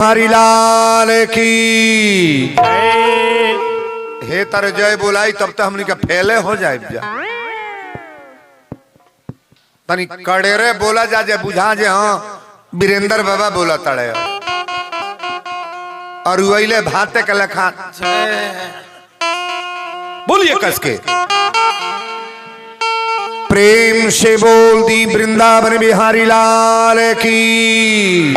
हमारी लाल की हे तर जय बोलाई तब तक हमने का फैले हो जाए जा तनी कड़ेरे बोला जा जे बुझा जे हाँ वीरेंद्र बाबा बोला तड़े और वहीले भाते का लखा बोलिए कस के प्रेम से बोल दी वृंदावन बिहारी लाल की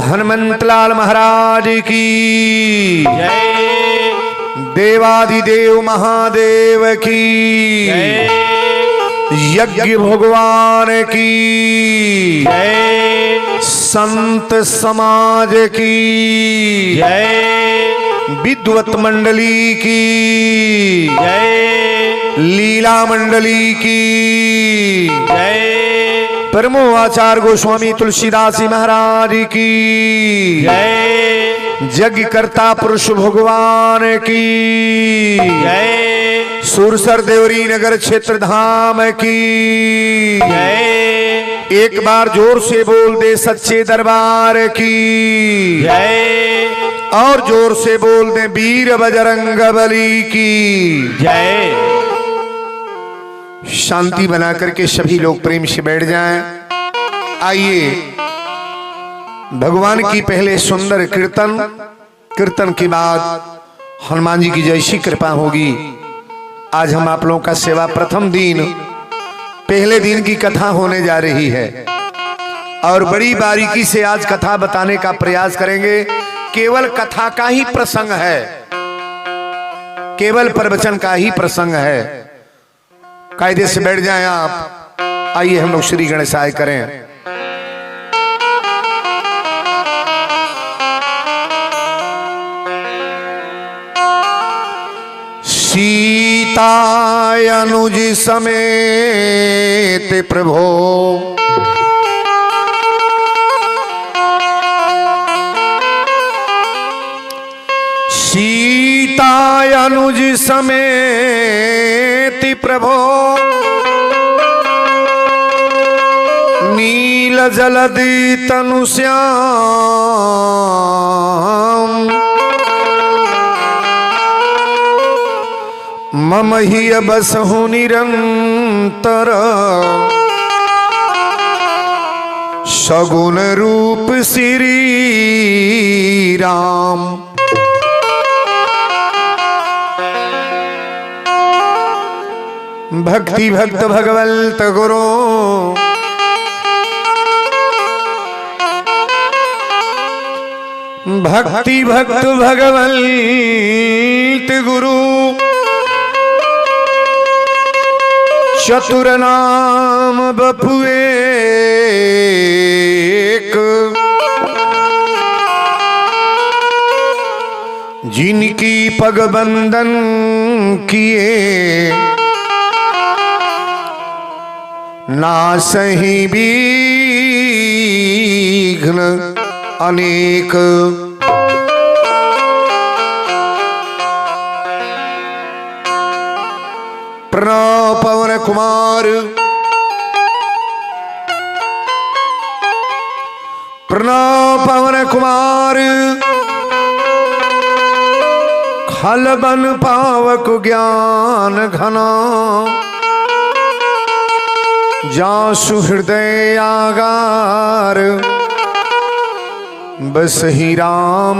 हनुमंत लाल महाराज की देवाधिदेव महादेव की यज्ञ भगवान की संत समाज की विद्वत मंडली की लीला मंडली की परमो आचार्य गोस्वामी तुलसीदास महाराज की यज्ञ कर्ता पुरुष भगवान की सुरसर देवरी नगर क्षेत्र धाम की एक बार जोर से बोल दे सच्चे दरबार की और जोर से बोल दे वीर बजरंग बली की जय। शांति बना करके सभी लोग प्रेम से बैठ जाएं। आइए भगवान की पहले सुंदर कीर्तन के बाद हनुमान जी की जैसी कृपा होगी। आज हम आप लोगों का सेवा प्रथम दिन पहले दिन की कथा होने जा रही है और बड़ी बारीकी से आज कथा बताने का प्रयास करेंगे। केवल कथा का ही प्रसंग है, केवल प्रवचन का ही प्रसंग है। कायदे से बैठ जाएं आप। आइए हम लोग श्री गणेशाय करें। सीता अनुज समेत प्रभो सीता अनुज समेत प्रभो नील जलधि तनु श्याम मम ही बसहु निरंतर सगुण रूप श्री राम। भक्ति भक्त भगवंत गुरु भक्ति भक्त भगवंत गुरु चतुर नाम बपुए जिनकी पग बंदन किए नासहि विघ्न अनेक। प्रणव पवन कुमार प्रणव पवन कुमार खल बन पावक ज्ञान घना जासु हृदय आगार बस ही राम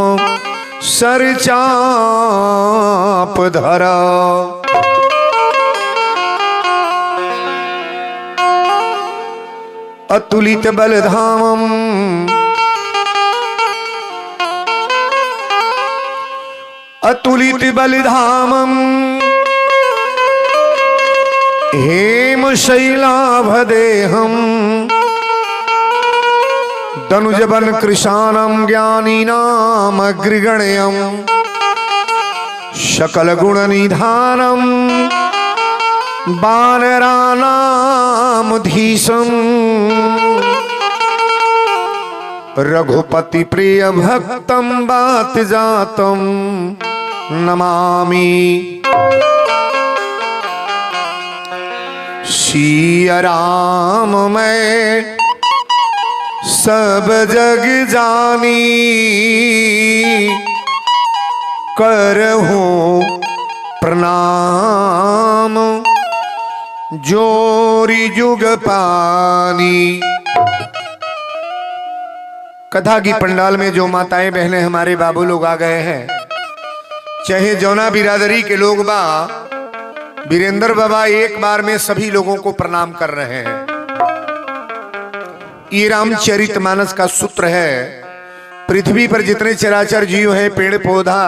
सर चाप धरा। अतुलित बलधामम अतुलित बलधामम हेम शैलाभदेहम दनुजबन कृशानम ज्ञानीनाम अग्रगण्यम सकल गुण निधानम वानराणाम धीशम रघुपति प्रिय भक्तम बात जातम नमामि। सिया राम मैं सब जग जानी करहूं प्रणाम जोरी जुग पानी। कथा की पंडाल में जो माताएं बहनें हमारे बाबू लोग आ गए हैं, चाहे जौना बिरादरी के लोग बा, वीरेंद्र बाबा एक बार में सभी लोगों को प्रणाम कर रहे हैं। ये रामचरितमानस का सूत्र है। पृथ्वी पर जितने चराचर जीव हैं, पेड़ पौधा,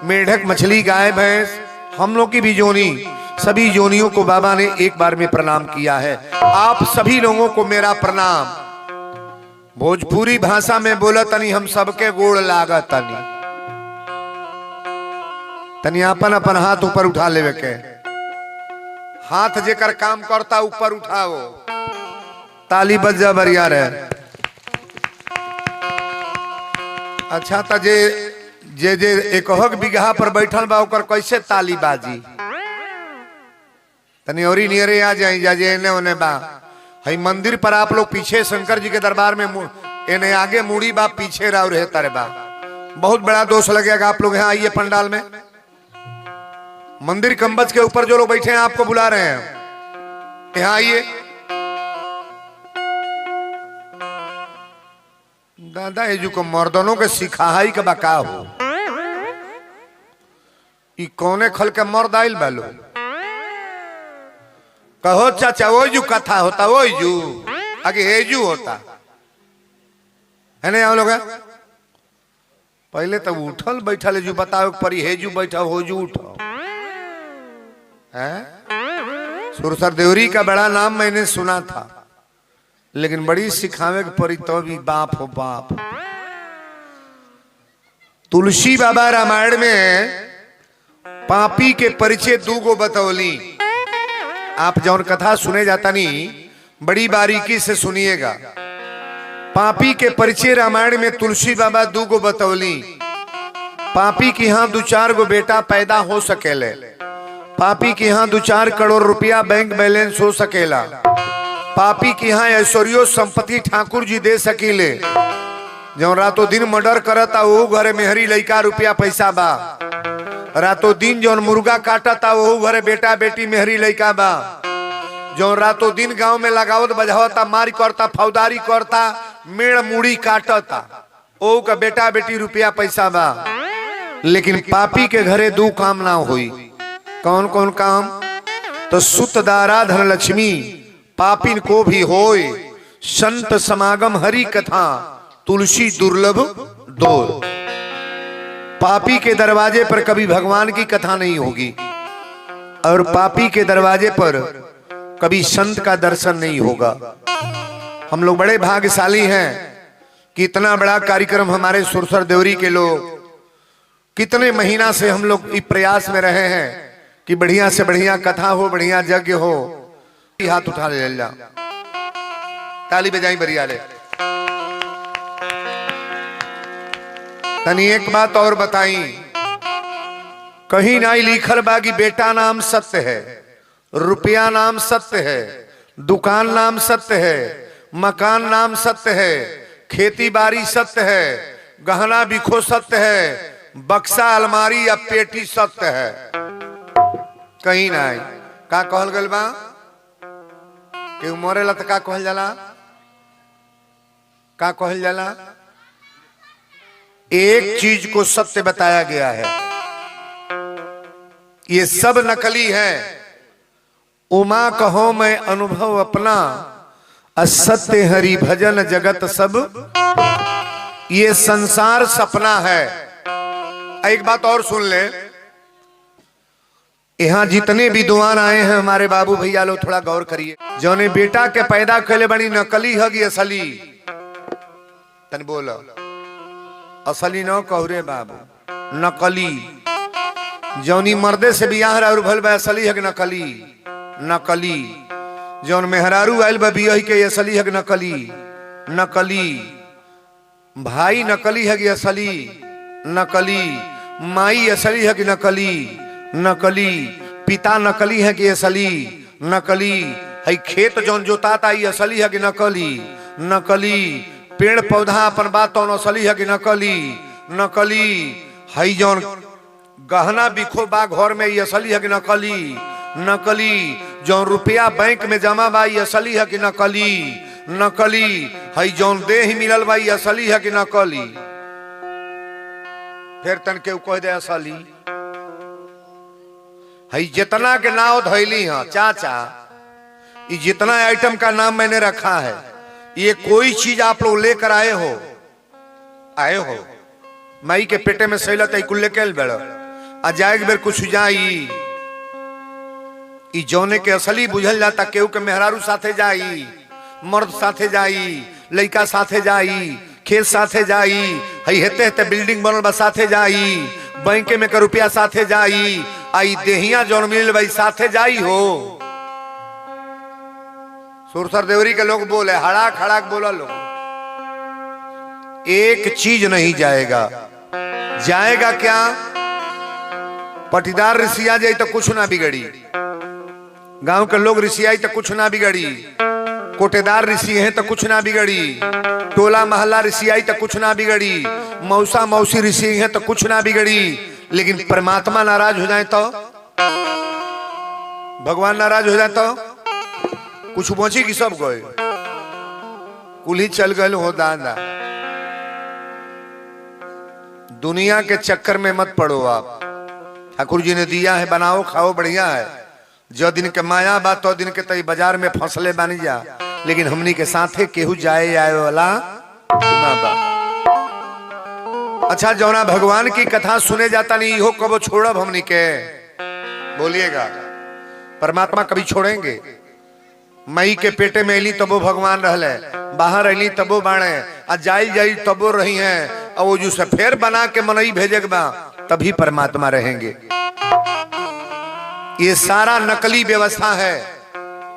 मेढक, मछली, गाय भैंस, हम लोग की भी जोनी, सभी जोनियों को बाबा ने एक बार में प्रणाम किया है। आप सभी लोगों को मेरा प्रणाम। भोजपुरी भाषा में बोला तनी हम सबके गोड़ लागा तनी। तनी अपन अपन हाथ ऊपर उठा लेवे के। हाथ जेकर काम करता ऊपर उठाओ, ताली बज जा बरिया रे। अच्छा त जे जे एक बिगहा पर बैठल बा ओकर कैसे ताली बाजी? तनी औरी नियरे आ जाई जा जे एने ओने बा। हई मंदिर पर आप लोग पीछे शंकर जी के दरबार में एने आगे मुड़ी बा, पीछे राव रहता रे बा। बहुत बड़ा दोष लगेगा। आप लोग यहाँ आइए पंडाल में। मंदिर कंबच के ऊपर जो लोग बैठे हैं आपको बुला रहे हैं, यहाँ आइए। दादा एजू को मर्दनों के सिखाई के बका हो, ई कौने खल के मर्द आइल बालो? कहो चाचा वो जू कथा होता, वो जू आगे हेजू होता है ना। लोग पहले तो उठल बैठल जू बताओ परी, हेजू बैठा होजू उठो है। सुरसर देवरी का बड़ा नाम मैंने सुना था, लेकिन बड़ी सिखावे के परी तो भी बाप हो बाप। तुलसी बाबा रामायण में पापी के परिचय दूगो बतौली। आप जौन कथा सुने जाता नहीं, बड़ी बारीकी से सुनिएगा। पापी के परिचय रामायण में तुलसी बाबा दूगो बतौली। पापी के यहाँ 2-4 गो बेटा पैदा हो सकेले, पापी के यहाँ 2-4 करोड़ रुपया बैंक बैलेंस हो सकेला, पापी के यहाँ ऐश्वर्यो संपत्ति ठाकुर जी दे सकीले। जो रातों दिन मर्डर करता वो घरे मेहरी लइका रुपया पैसा बा, रातों दिन जौन मुर्गा काटता वो घरे बेटा बेटी मेहरी लइका बा, जो रातों दिन गांव में लगावत बजावता, मारी करता, फौदारी करता, मेड़ मुड़ी काटता, ओ का बेटा बेटी रुपया पैसा बा। लेकिन पापी के घरे 2 काम ना हुई। कौन कौन काम? तो सुत दारा धन लक्ष्मी पापिन को भी होय, संत समागम हरि कथा तुलसी दुर्लभ दो। पापी के दरवाजे पर कभी भगवान की कथा नहीं होगी, और पापी के दरवाजे पर कभी संत का दर्शन नहीं होगा। हम लोग बड़े भाग्यशाली हैं कि इतना बड़ा कार्यक्रम हमारे सुरसर देवरी के लोग, कितने महीना से हम लोग इस प्रयास में रहे हैं कि बढ़िया से बढ़िया कथा हो, बढ़िया यज्ञ हो। हाथ उठा ले जा, ताली बजाई बढ़िया ले। तनी एक बात और बताई, कहीं ना लिखल बा कि बेटा नाम सत्य है, रुपया नाम सत्य है, दुकान नाम सत्य है, मकान नाम सत्य है, खेती बाड़ी सत्य है, गहना बिखो सत्य है, बक्सा अलमारी या पेटी सत्य है। कहीं ना का कहल गल बा कि मरेला तो का कहल जाला? का कहल जाला? एक चीज को सत्य बताया गया है, ये सब नकली है। उमा कहो मैं अनुभव अपना, असत्य हरि भजन जगत सब, ये संसार सपना है। एक बात और सुन ले, यहाँ जितने विद्वान आए हैं हमारे बाबू भैया लोग, थोड़ा गौर करिए। जौने बेटा के पैदा कैले बड़ी नकली है कि असली? तन बोलो, असली न कहरे बाबू, नकली। जौनी मर्दे से बियाह और भल बा असली है कि नकली? नकली। जौन मेहरारू आयल बा बियाह के असली है कि नकली? नकली। भाई नकली है कि असली? नकली। माई असली है कि नकली? नकली। पिता नकली है कि असली? नकली। है खेत जौन जोताता ये असली है कि नकली? नकली। पेड़ पौधा अपन बात तो असली है कि नकली? नकली है। जौन गहना बिखो बा घर में ये असली है कि नकली? नकली। जौन रुपया बैंक में जमा बा ये असली है कि नकली? नकली है। जौन देह मिलल बा ये असली है कि नकली? फिर तन के कह दे असली है। जितना के नाव धैली है चाचा, ये जितना आइटम का नाम मैंने रखा है, ये कोई चीज आप लोग लेकर आए हो माई के पेटे में सैलत कुल लेके बेड़ आ जाए बेर कुछ जाई। ई जौने के असली बुझल जाता, केहू के मेहरारू साथे जाई, मर्द साथे जाई, लड़का साथे जाई, खेत साथे जाई, हई हेते हेते बिल्डिंग बनल बा साथे जाई, बैंक में के रुपया साथे जाई, आई देहिया जौन मिल भाई साथे जाई हो। सुरसर देवरी के लोग बोले हड़ाक हड़ाक बोला लोग, एक चीज नहीं जाएगा। जाएगा क्या? पटीदार रिसिया जाए तो कुछ ना बिगड़ी, गांव के लोग रिसियाई तो कुछ ना बिगड़ी, कोटेदार ऋषि हैं तो कुछ ना बिगड़ी, टोला महल्ला ऋषियाई तो कुछ ना बिगड़ी, मौसा मौसी ऋषि हैं तो कुछ ना बिगड़ी। लेकिन परमात्मा नाराज हो जाए तो, भगवान नाराज हो जाए तो कुछ पहुंची कि सब गए, कुली चल गए हो दादा। दुनिया के चक्कर में मत पड़ो आप। ठाकुर जी ने दिया है, बनाओ खाओ बढ़िया है। जो दिन के माया बा तो दिन के तई बाजार में फसले बनी जा, लेकिन हमनी के साथे केहू जाए आए वाला ना बा। अच्छा जौना भगवान की कथा सुने जाता नहीं हो कबो छोड़ब हमनी के? बोलिएगा परमात्मा कभी छोड़ेंगे? मई के पेटे में अली तबो भगवान रहले, बाहर अली तबो बाणे, आ जाई जाई तबो रही हैं, और वो जो से फेर बना के मनई भेजे बा तभी परमात्मा रहेंगे। ये सारा नकली व्यवस्था है,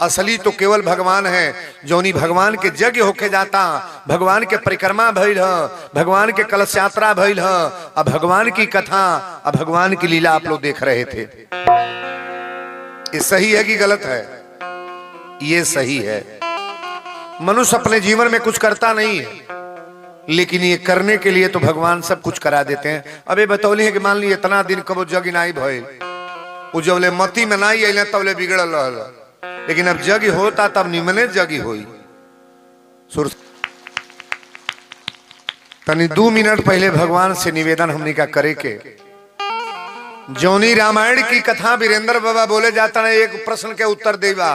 असली तो केवल भगवान है। जोनी भगवान के यज्ञ होके जाता, भगवान के परिक्रमा भइल है, भगवान के कलश यात्रा भइल है, अब भगवान की कथा, अब भगवान की लीला आप लोग देख रहे थे। ये सही है कि गलत है? ये सही है। मनुष्य अपने जीवन में कुछ करता नहीं है, लेकिन ये करने के लिए तो भगवान सब कुछ करा देते हैं। अबे बतौली है कि मान ली इतना दिन कबो जग नाई भइल, जबले मती में नाई अल तबले बिगड़ल रहल, लेकिन अब जग होता तब निमने जगी होई। तनी 2 मिनट पहले भगवान से निवेदन हमने का करे के, जौनी रामायण की कथा वीरेंद्र बाबा बोले जाता है, एक प्रश्न के उत्तर देवा।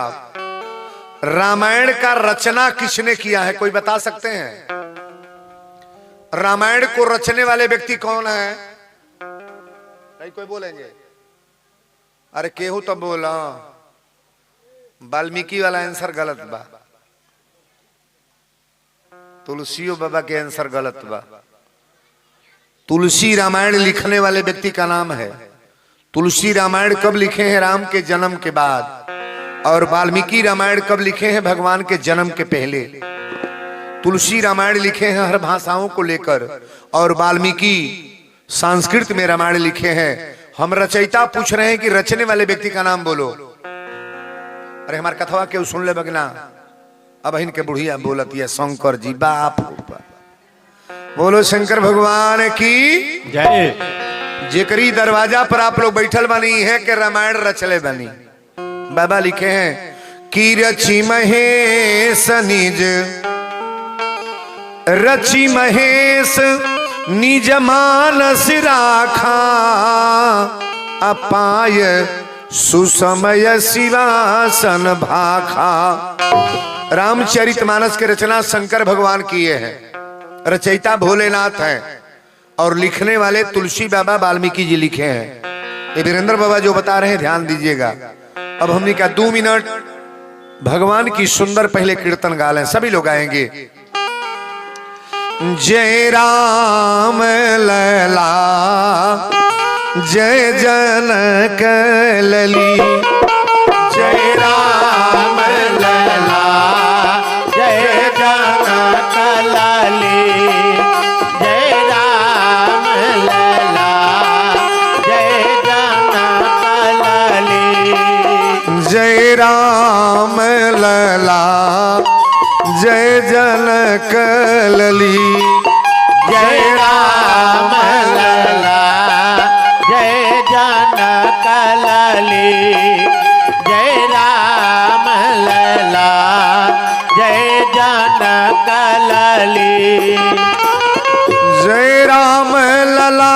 रामायण का रचना किसने किया है, कोई बता सकते हैं? रामायण को रचने वाले व्यक्ति कौन है? कोई बोलेंगे? अरे केहू तो बोला वाल्मीकि वाला आंसर गलत बा, तुलसियों बाबा के आंसर गलत बा। तुलसी रामायण लिखने वाले व्यक्ति का नाम है। तुलसी रामायण कब लिखे हैं? राम के जन्म के बाद। और वाल्मीकि रामायण कब लिखे हैं? भगवान के जन्म के पहले। तुलसी रामायण लिखे हैं हर भाषाओं को लेकर, और वाल्मीकि संस्कृत में रामायण लिखे हैं। हम रचयिता पूछ रहे हैं कि रचने वाले व्यक्ति का नाम बोलो। अरे हमारे कथवा के सुन ले बगना, अब इनके बुढ़िया बोलत है शंकर जी बाप। बोलो शंकर भगवान की जय। जेकरी दरवाजा पर आप लोग बैठल बनी है कि रामायण रचले बनी। बाबा लिखे हैं कि रची महेश निज, रची महेश निज मानस राखा, अपाय सुसमय शिवासन भाखा। रामचरितमानस के रचना शंकर भगवान किए हैं, रचयिता भोलेनाथ हैं, और लिखने वाले तुलसी बाबा वाल्मीकि जी लिखे हैं। ये वीरेंद्र बाबा जो बता रहे हैं ध्यान दीजिएगा। अब हमने कहा 2 मिनट भगवान की सुंदर पहले कीर्तन गा लें, सभी लोग गाएंगे। जय राम लला जय जनक लली, जय राम लला जय जनक लली, जय राम लला जय जनक लली, जय राम लला जय जनक लली। राम लला जय जनक लली जय राम लला जय जनक लली जय राम लला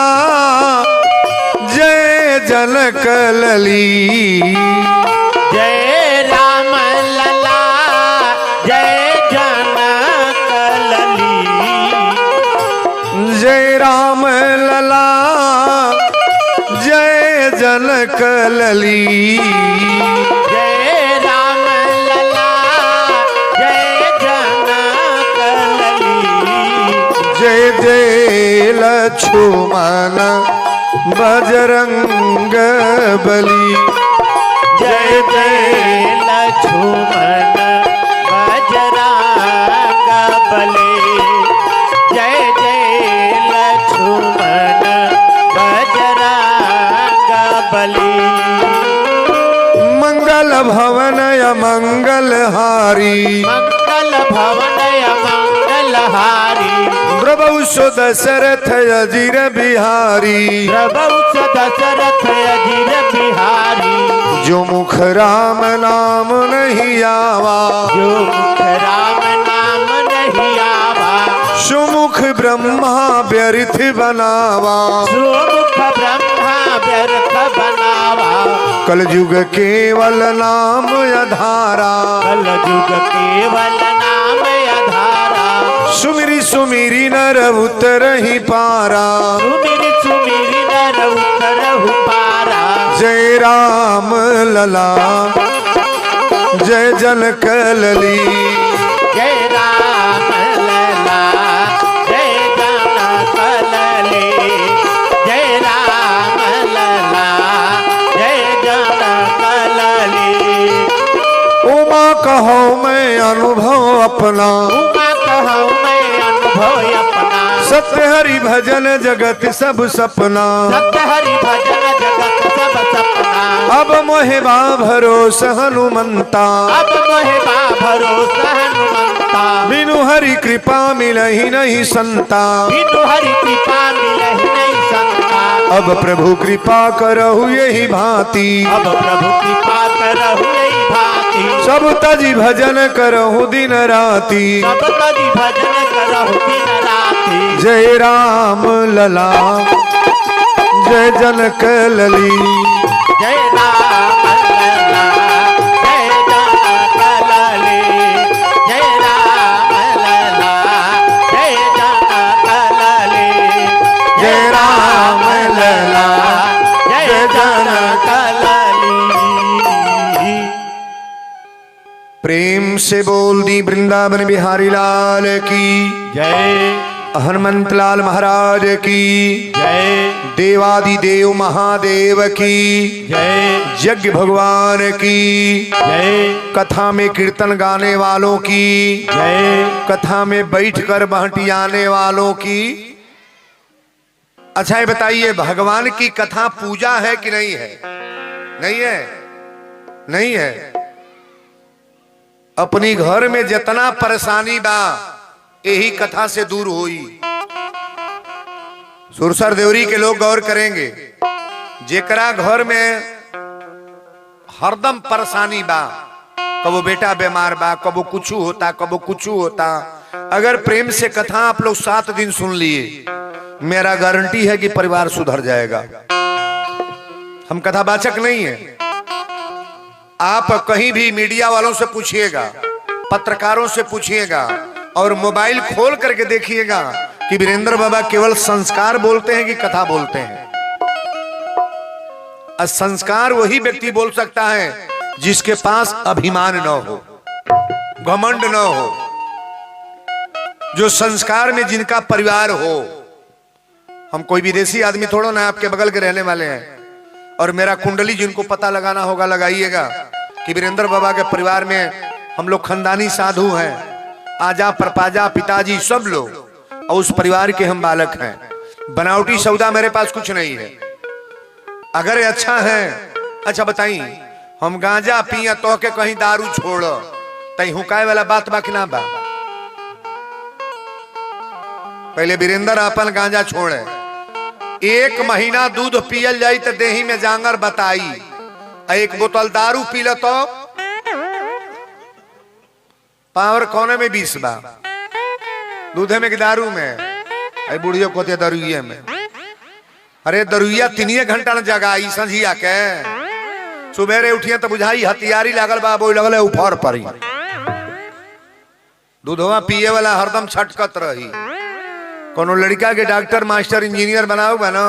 जय जनक लली जय राम लला जय जनक लली जय राम लला जय जनक लली जय राम लला जय जनक लली जय जय लक्ष्मण बजरंग बली जय जय लक्ष्मण बजरंग बली जय जय लक्ष्मण बजरंग बली मंगल भवन मंगल हारी मंगल भवन मंगल हारी प्रभु सो दशरथ अजीर बिहारी प्रभु दशरथ अजीर बिहारी जो मुख राम नाम नहीं आवा जो मुख राम नाम नहीं आवा सुमुख ब्रह्मा व्यर्थ बनावा सुमुख ब्रह्मा व्यर्थ बनावा कल युग केवल नाम आधारा कल युग केवल नाम आधारा सुमिरी सुमिरी नर उतर ही पारा सुमिरी सुमिरी नर उतरहु पारा जय राम लला जय जनक लली जय राम लला जय जनक लली जय राम लला जय जनक लली उमा कहो मैं अनुभव अपना उमा कहो मैं अनुभव अपना सत्य हरि भजन जगत सब सपना सत्य हरि भजन जगत सब सपना अब मोहे बा भरोसा हनुमंता अब मोहे बा भरोसा हनुमंता बिनु हरि कृपा मिलहि नहीं संता बिनु हरि कृपा मिलहि नहीं संता अब प्रभु कृपा करहु यही भांति अब प्रभु कृपा करहु यही भांति सब तजी भजन करहु दिन राति सब कदी भजन करहु दिन राति जय राम लला जय जनक लली जय राम लला जय जनक लली जय राम लला जय जनक लली जय राम लला जय जनक लली प्रेम से बोल दी वृंदावन बिहारी लाल की जय हनुमंत लाल महाराज की जय देवादिदेव महादेव की जय यज्ञ भगवान की जय कथा में कीर्तन गाने वालों की जय कथा में बैठकर बहटियाने वालों की। अच्छा ये बताइए भगवान की कथा पूजा है कि नहीं है? नहीं है, नहीं है। अपनी घर में जितना परेशानी बा यही कथा से दूर हुई। सुरसर देवरी के लोग गौर करेंगे, जेकरा घर में हरदम परेशानी बा, कबो बेटा बीमार बा, कबो कुछ होता, कबो कुछ होता, अगर प्रेम से कथा आप लोग 7 दिन सुन लिए, मेरा गारंटी है कि परिवार सुधर जाएगा। हम कथावाचक नहीं है। आप कहीं भी मीडिया वालों से पूछिएगा, पत्रकारों से पूछिएगा और मोबाइल खोल करके देखिएगा कि वीरेंद्र बाबा केवल संस्कार बोलते हैं कि कथा बोलते हैं। संस्कार वही व्यक्ति बोल सकता है जिसके पास अभिमान न हो, घमंड न हो, जो संस्कार में जिनका परिवार हो। हम कोई विदेशी आदमी थोड़ा ना, आपके बगल के रहने वाले हैं। और मेरा कुंडली जिनको पता लगाना होगा लगाइएगा कि वीरेंद्र बाबा के परिवार में हम लोग खानदानी साधु हैं, आजा परपाजा पिताजी सब लोग, और उस परिवार के हम बालक हैं। बनावटी सौदा मेरे पास कुछ नहीं है। अगर अच्छा है, अच्छा बताई, हम गांजा पिया तो के कहीं दारू छोड़ तई हुकाए वाला बात बाकी ना बा। पहले वीरेंद्र अपन गांजा छोड़े। 1 महीना दूध पियल जाई तो देही में जांगर बताई, 1 बोतल दारू पी लो तो पावर कोने में 20 बा, दूधे में कि दारू में। अरे बुढ़ियो को दरुइये में। अरे दरुइया 3 घंटा न जगाई संझिया के, सुबेरे उठिए तो बुझाई हथियारी लागल बा, बोल लगल उफर पड़ी। दूधवा पिए वाला हरदम छटकत रही। कोनो लड़का के डॉक्टर मास्टर इंजीनियर बनाओ बा ना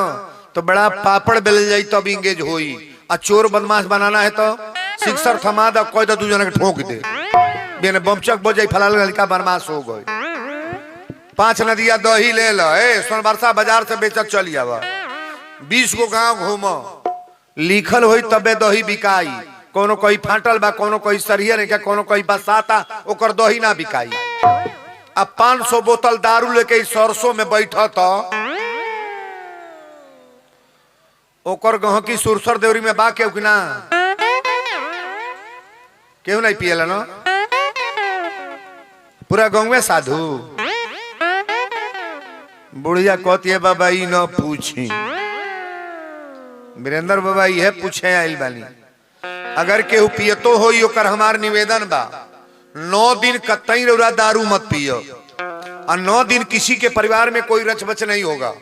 तो बड़ा पापड़ बेल जाई तब इंगेज होई, आ चोर बदमाश बनाना है तो सिक्सर थमा दा कोई तो 2 जना के ठोक दे, बिन बमचक बजाई फलाल लड़का बदमाश हो गए। 5 नदिया दही ले लो, सोनबरसा बाजार से बेचत चली आवा, 20 गो गांव घूमो, लिखल होई तबे दही बिकाई। कोनो कोई फाटल बा, कोनो कोई सरियर है, कोनो कोई बसाता, ओकर दही ना बिकाई। अब 500 बोतल दारू लेके सरसों में बैठा तो ओकर गहकी सुरसर देवरी में बा केहू ना, केहू नहीं पियला ना, पूरा गाँव में साधु। बुढ़िया कहती है बाबा ई न पूछी, वीरेंद्र बाबा ये पूछे आइल बानी। अगर केहू पियतो होई ओकर हमार निवेदन बा 9 दिन कतई रौरा दारू मत पियो, और 9 दिन किसी के परिवार में कोई रच बच नहीं होगा।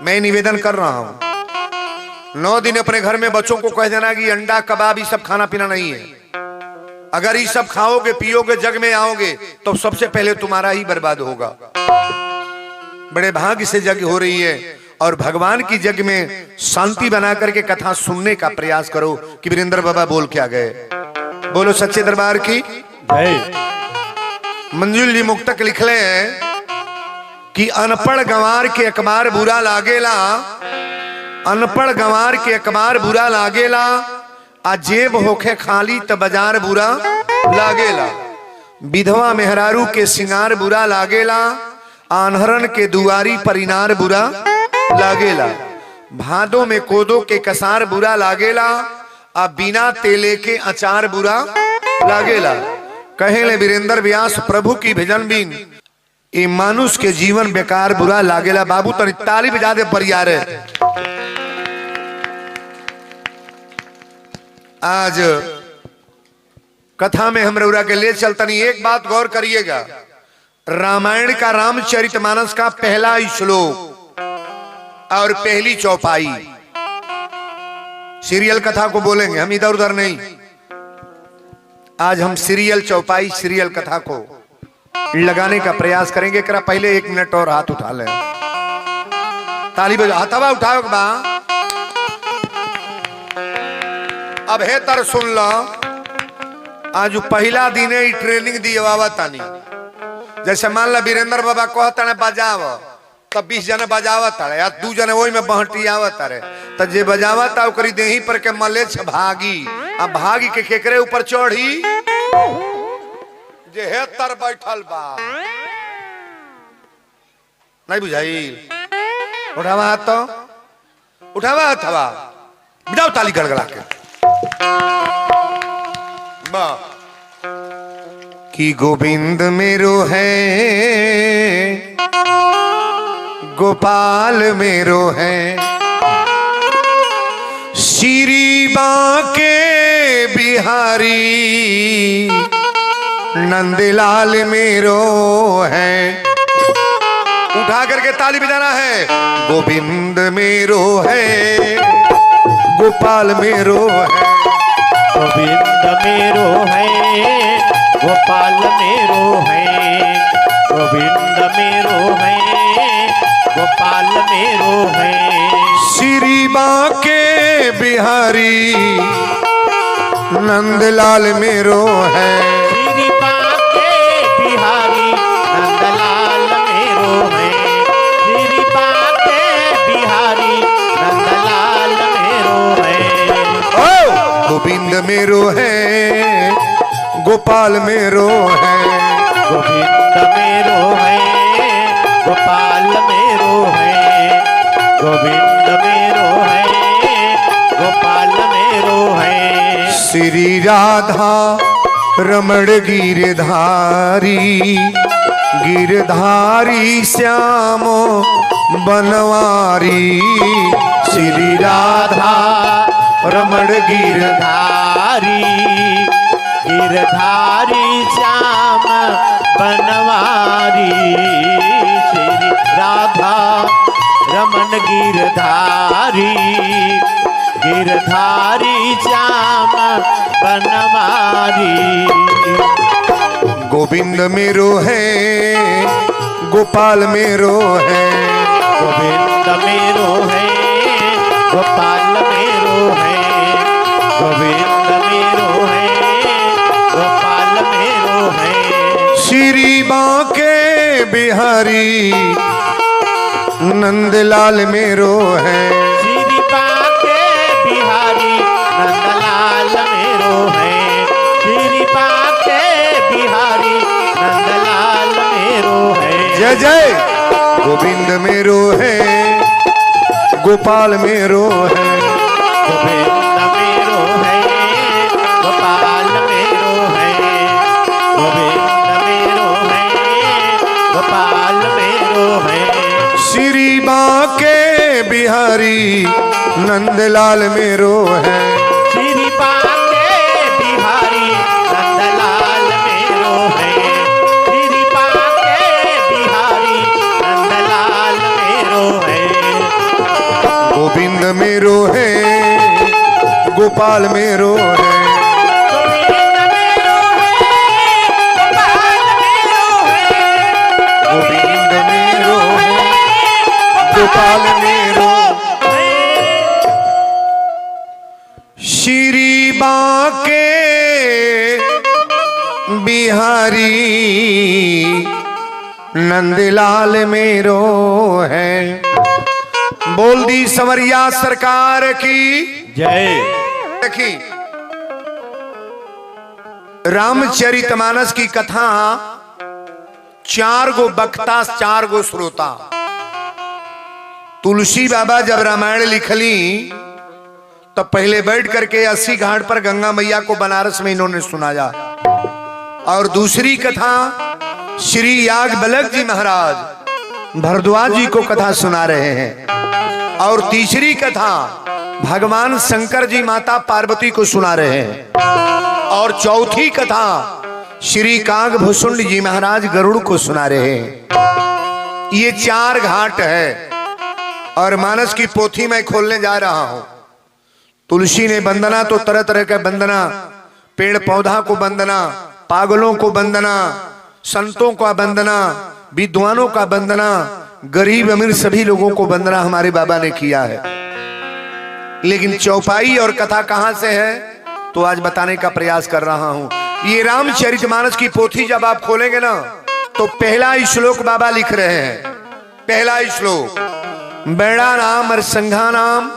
मैं निवेदन कर रहा हूं 9 दिन अपने घर में बच्चों को कह देना कि अंडा कबाब ये सब खाना पीना नहीं है। अगर ये सब खाओगे पियोगे जग में आओगे तो सबसे पहले तुम्हारा ही बर्बाद होगा। बड़े भाग्य से जग हो रही है और भगवान की जग में शांति बना करके कथा सुनने का प्रयास करो कि वीरेंद्र बाबा बोल क्या गए। बोलो सच्चे दरबार की जय। मंजुल जी मुक्तक लिखले हैं कि अनपढ़ गंवार के अखबार बुरा लागेला, अनपढ़ गंवार के अखबार बुरा लागेला, आ जेब होखे खाली त बाजार बुरा लागेला। विधवा मेहरारू के सिंगार बुरा लागेला, आन्हरन के दुआरी पर इनार बुरा लागेला। भादों में कोदो के कसार बुरा लागेला, आ बिना तेले के अचार बुरा लागेला। कहेले वीरेंद्र व्यास प्रभु की भजन बिन ये मानुष के जीवन बेकार बुरा लागेला। बाबू तनी ताली बजा दे परियार। आज कथा में हम रउरा के ले चलतनी। एक बात गौर करिएगा, रामायण का रामचरितमानस का पहला श्लोक और पहली चौपाई, सीरियल कथा को बोलेंगे हम, इधर उधर नहीं। आज हम सीरियल चौपाई सीरियल कथा को लगाने का प्रयास करेंगे। करा पहले 1 मिनट और हाथ उठा लें, ताली बजा, हथवा उठाओ बा। अब हे तर सुन लो, आज पहला दिन ही ट्रेनिंग दिया तानी। जैसे मान ला वीरेंद्र बाबा कहता है बजाव, तब 20 जने बजावत है या 2 जने वही में बहटियावत है, तो जे बजावत है ओकरी देही पर के मलेच्छ भागी, अब भागी के केकरे ऊपर चढ़ी जे हे तर बैठल बा। नहीं बुझाई? उठावा हाथ, तो उठावा हथवा, बिठाओ ताली गड़गड़ा के बा। कि गोविंद मेरो है, गोपाल मेरो है, श्री बांके बिहारी नंदलाल मेरो है। उठा करके ताली बजाना है। गोविंद मेरो है, गोपाल मेरो है, गोविंद मेरो है, गोपाल मेरो है, गोविंद मेरो है, गोपाल मेरो है। श्री बांके बिहारी नंदलाल मेरो है, श्री बांके बिहारी नंदलाल मेरो है, श्री बांके बिहारी नंदलाल मेरो है। गोविंद मेरो है, गोपाल मेरो है, गोविंद मेरो है, गोपाल मेरो है, गोविंद मेरो है, गोपाल मेरो है। श्री राधा रमण गिरधारी गिरधारी श्याम बनवारी श्री राधा रमण गिरधारी गिरधारी श्याम बनवारी श्री राधा रमन गिरधारी गिरधारी श्याम बनवारी। गोविंद मेरो है गोपाल मेरो है गोविंद मेरो है गोपाल मेरो है गोविंद मेरो है गोपाल मेरो है। श्री बांके बिहारी नंदलाल मेरो है श्री बांके बिहारी नंदलाल मेरो है श्री बांके बिहारी नंदलाल मेरो है। जय जय। गोविंद मेरो है गोपाल मेरो है गोविंद मेरो है गोपाल मेरो है गोविंद मेरो है गोपाल मेरो है। श्री बांके बिहारी नंदलाल मेरो है श्री बांके बिहारी नंदलाल मेरो है श्री बांके बिहारी नंदलाल मेरो है। गोविंद मेरो है गोपाल मेरो है गोविंद मेरो है गोपाल मेरो है गोविंद मेरो है गोपाल मेरो। श्री बांके बिहारी नंदलाल मेरो है। बोल दी संवरिया सरकार की जय। देखी रामचरितमानस की कथा 4 गो वक्ता 4 गो श्रोता। तुलसी बाबा जब रामायण लिखली तो पहले बैठ करके 80 घाट पर गंगा मैया को बनारस में इन्होंने सुनाया और दूसरी कथा श्री याज्ञवल्क्य जी महाराज भरद्वाज जी को कथा सुना रहे हैं और तीसरी कथा भगवान शंकर जी माता पार्वती को सुना रहे हैं और चौथी कथा श्री कागभूषुंड जी महाराज गरुड़ को सुना रहे हैं। ये 4 घाट है और मानस की पोथी में खोलने जा रहा हूं। तुलसी ने वंदना तो तरह तरह का वंदना, पेड़ पौधा को वंदना, पागलों को वंदना, संतों का वंदना, विद्वानों का वंदना, गरीब अमीर सभी लोगों को वंदना हमारे बाबा ने किया है। लेकिन चौपाई और कथा कहां से है तो आज बताने का प्रयास कर रहा हूं। ये रामचरितमानस की पोथी जब आप खोलेंगे ना तो पहला श्लोक बाबा लिख रहे हैं। पहला श्लोक बैड़ा नाम और संघा नाम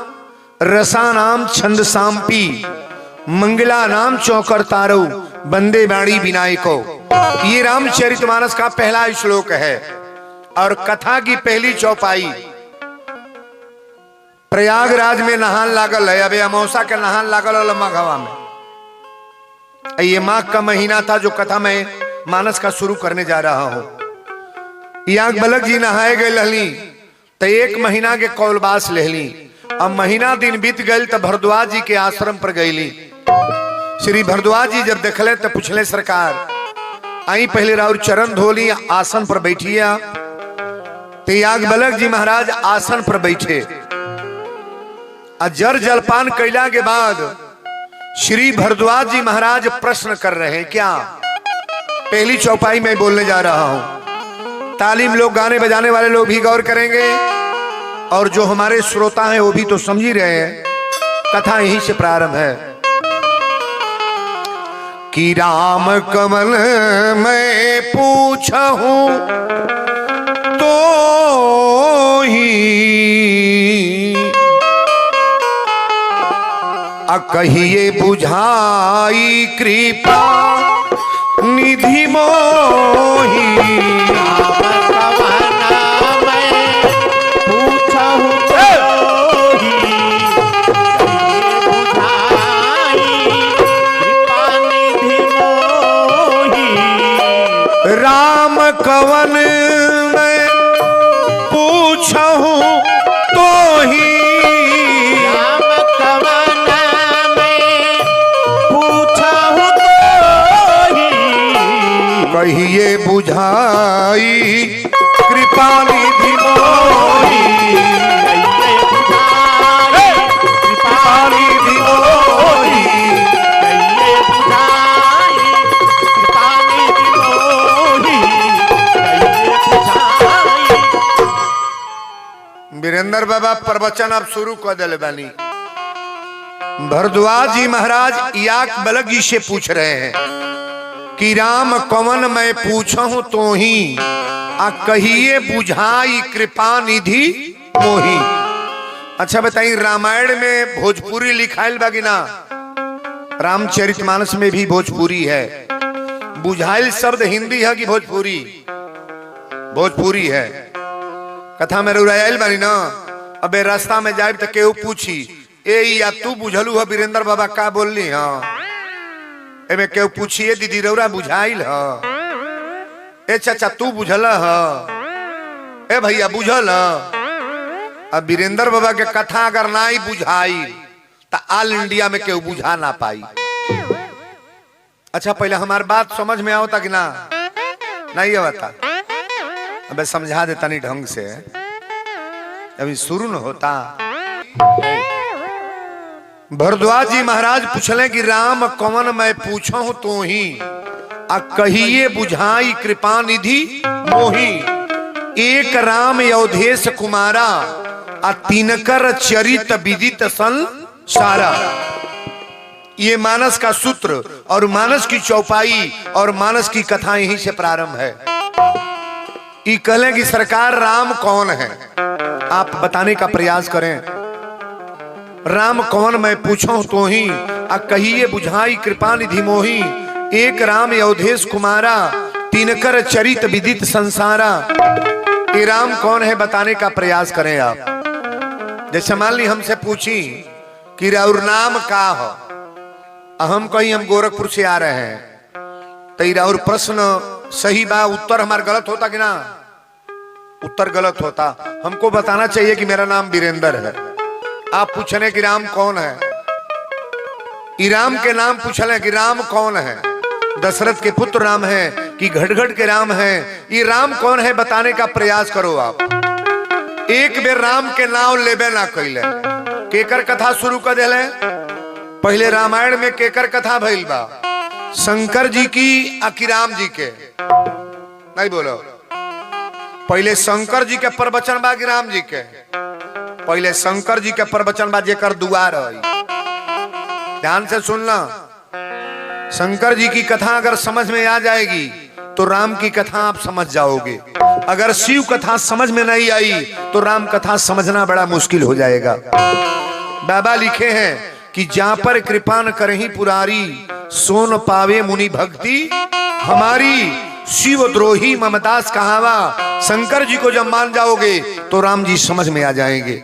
रसा नाम छंद सांपी मंगला नाम चौकर तारो बंदे बाणी विनायको। ये रामचरितमानस का पहला श्लोक है और कथा की पहली चौपाई प्रयागराज में नहान लागल है। अबे अमावसा के नहान लागल है लम्मा घवा में। ये माघ का महीना था जो कथा में मानस का शुरू करने जा रहा हूं। याज्ञवल्क्य जी नहाए गए लहली तो 1 महीना के कौलबास लेहली। अब महीना दिन बीत गए तो भरद्वाज जी के आश्रम पर गईली। श्री भरद्वाज जी जब देखले तो पूछले सरकार आई पहले राउर चरण धोली आसन पर बैठिए। तो याज्ञवल्क्य जी महाराज आसन पर बैठे जर जलपान कैला के बाद श्री भरद्वाज जी महाराज प्रश्न कर रहे हैं। क्या पहली चौपाई में बोलने जा रहा हूं। तालीम लोग गाने बजाने वाले लोग भी गौर करेंगे और जो हमारे श्रोता हैं वो भी तो समझ ही रहे हैं। कथा यहीं से प्रारंभ है कि राम कमल मैं पूछा हूं तो ही कहिए बुझाई कृपा निधि मोही। राम कवन कहिए बुझाई कृपा निधि मोही कृपा निधि मोही वीरेंद्र बाबा प्रवचन अब शुरू कर दिले बानी। भरद्वाज जी महाराज याक बलग जी से पूछ रहे हैं कि राम कवन मैं पूछूं तो ही आ कहिए बुझाई कृपा निधि मोही। अच्छा बताइए, रामायण में भोजपुरी लिखाइल बागी ना? रामचरितमानस में भी भोजपुरी है। बुझाइल शब्द हिंदी है कि भोजपुरी? भोजपुरी है। कथा में रुराइल बानी ना, अबे रास्ता में जाए तो केहू पूछी ए या तू बुझलू है वीरेंद्र बाबा का बोलली? हाँ। एमे केहू पूछिए दीदी रौरा बुझाइल ह? ए चाचा तू बुझल ह? ए भैया बुझल ह? अब वीरेंद्र बाबा के कथा अगर ना ही बुझाई तो ऑल इंडिया में केहू बुझा ना पाई। अच्छा पहले हमारी बात समझ में आवता कि ना? नहीं आवता? अबे समझा देता नहीं ढंग से, अभी शुरू न होता। भरद्वाज जी महाराज पूछले कि राम कवन मैं पूछूं तो ही आ कहिए बुझाई कृपा निधि मोही। एक राम अवधेश कुमारा आ तिनकर चरित विदित संसारा। ये मानस का सूत्र और मानस की चौपाई और मानस की कथा यहीं से प्रारंभ है। ये कहले कि सरकार राम कौन है, आप बताने का प्रयास करें। राम कौन मैं पूछूं तो ही आ कहिए बुझाई कृपा निधि मोही। एक राम अवधेश कुमारा तिनकर चरित विदित संसारा। ये राम कौन है बताने का प्रयास करें आप। जैसे मान ली हमसे पूछी कि राउर नाम का हो, हम कहीं हम गोरखपुर से आ रहे हैं, तो राउर प्रश्न सही बा, उत्तर हमारा गलत होता कि ना? उत्तर गलत होता। हमको बताना चाहिए कि मेरा नाम वीरेंद्र है। आप पूछने कि राम कौन है, राम के नाम पूछले कि राम कौन है, दशरथ के पुत्र राम है कि घटघट के राम है, ये राम कौन है बताने का प्रयास करो आप। एक बेर राम के नाम लेबे ना कैले, केकर कथा शुरू कर दिले। पहले रामायण में केकर कथा भइल बा? शंकर जी की आकि राम जी के? नहीं बोलो। पहले शंकर जी के प्रवचन बा कि राम जी के? पहले शंकर जी के प्रवचन बा जेकर दुआर है। ध्यान से सुनना, शंकर जी की कथा अगर समझ में आ जाएगी तो राम की कथा आप समझ जाओगे। अगर शिव कथा समझ में नहीं आई तो राम कथा समझना बड़ा मुश्किल हो जाएगा। बाबा लिखे हैं कि जहां पर कृपा न करही पुरारी, सोन पावे मुनि भक्ति हमारी। शिव द्रोही ममदास कहावा। शंकर जी को जब मान जाओगे तो राम जी समझ में आ जाएंगे।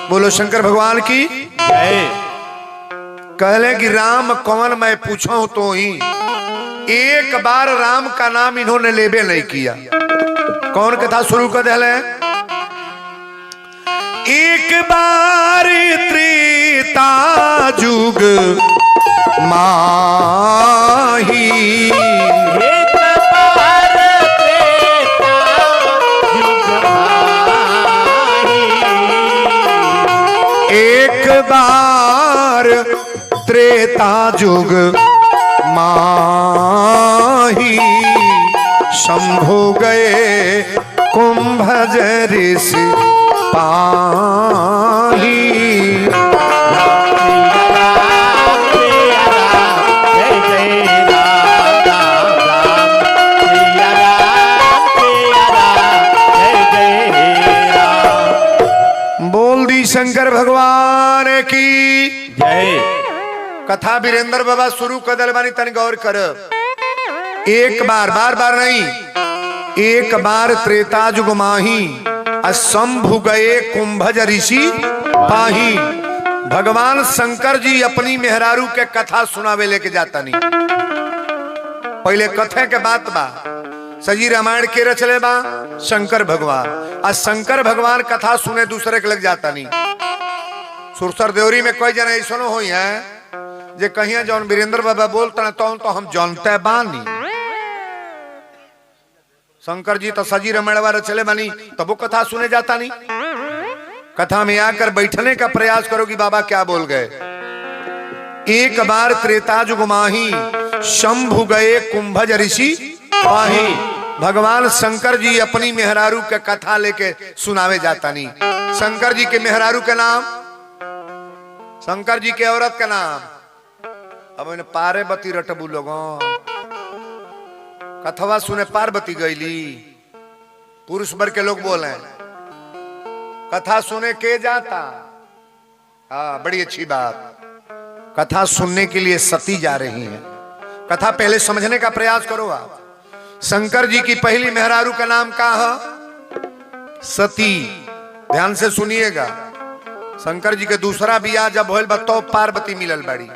बोलो शंकर भगवान की जय। कहले कि राम कौन मैं पूछूं तो ही। एक बार राम का नाम इन्होंने लेबे नहीं किया। कौन कथा शुरू कर दिले? एक बार त्रेता जुग माही, एक बार त्रेता जुग माही। शंभु गए कुंभज ऋषि पाही। बोल दी शंकर भगवान की जय। कथा वीरेंद्र बाबा शुरू कर दिल बानी, तन गौर कर। एक बार, बार बार नहीं, एक बार त्रेता जुग माही, शंभु गए कुंभज ऋषि पाही। भगवान शंकर जी अपनी मेहरारू के कथा सुनावे लेके जाता नहीं। पहले कथे के बात बा, सजी रामायण के रचले बा शंकर भगवान। आज शंकर भगवान कथा सुने दूसरे के लग जाता नहीं। सुरसर देवरी में कोई जन ऐसा हो जे कहिया जौन वीरेंद्र बाबा बोलता तो हम जानते बानी। शंकर जी तो सजी रमणवा चले बनी, तब वो कथा सुने जाता नहीं। कथा में आकर बैठने का प्रयास करो कि बाबा क्या बोल गए। एक बार त्रेता युग माही शंभु गए कुंभज ऋषि पाही। भगवान शंकर जी अपनी मेहरारू के कथा लेके सुनावे जाता नहीं। शंकर जी के मेहरारू के नाम, शंकर जी के औरत का नाम, अब इन्हें पार्वती रटबू लोगों। कथवा सुने पार्वती गईली, पुरुष वर्ग के लोग बोले कथा सुने के जाता। हाँ, बड़ी अच्छी बात। कथा सुनने के लिए सती जा रही हैं। कथा पहले समझने का प्रयास करो आप। शंकर जी की पहली मेहरारू का नाम क्या है? सती। ध्यान से सुनिएगा। शंकर जी के दूसरा बियाह जब होल बतो पार्वती मिलल बड़ी।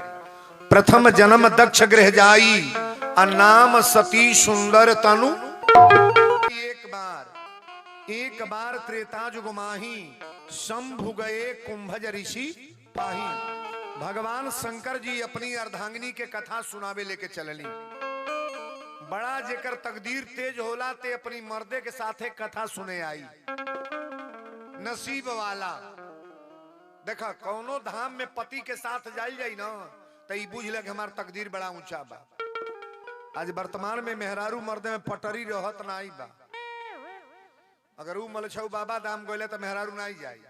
प्रथम जन्म दक्ष गृह जाई, नाम सती सुंदर तनु। एक बार त्रेता युग माही शंभु गए कुंभज ऋषि पाही। भगवान शंकर जी अपनी अर्धांगिनी के कथा सुनावे लेके चलली। बड़ा जेकर तकदीर तेज होला ते अपनी मर्दे के साथे कथा सुने आई। नसीब वाला देखा, कौनो धाम में पति के साथ जाई जाई ना तो ई बुझ लगे हमार तकदीर बड़ा ऊंचा बा। आज वर्तमान में मेहरारू मर्दे में पटरी रहत नाई बा। अगर वो मलछऊ बाबा धाम गोले तो मेहरारू ना जाई।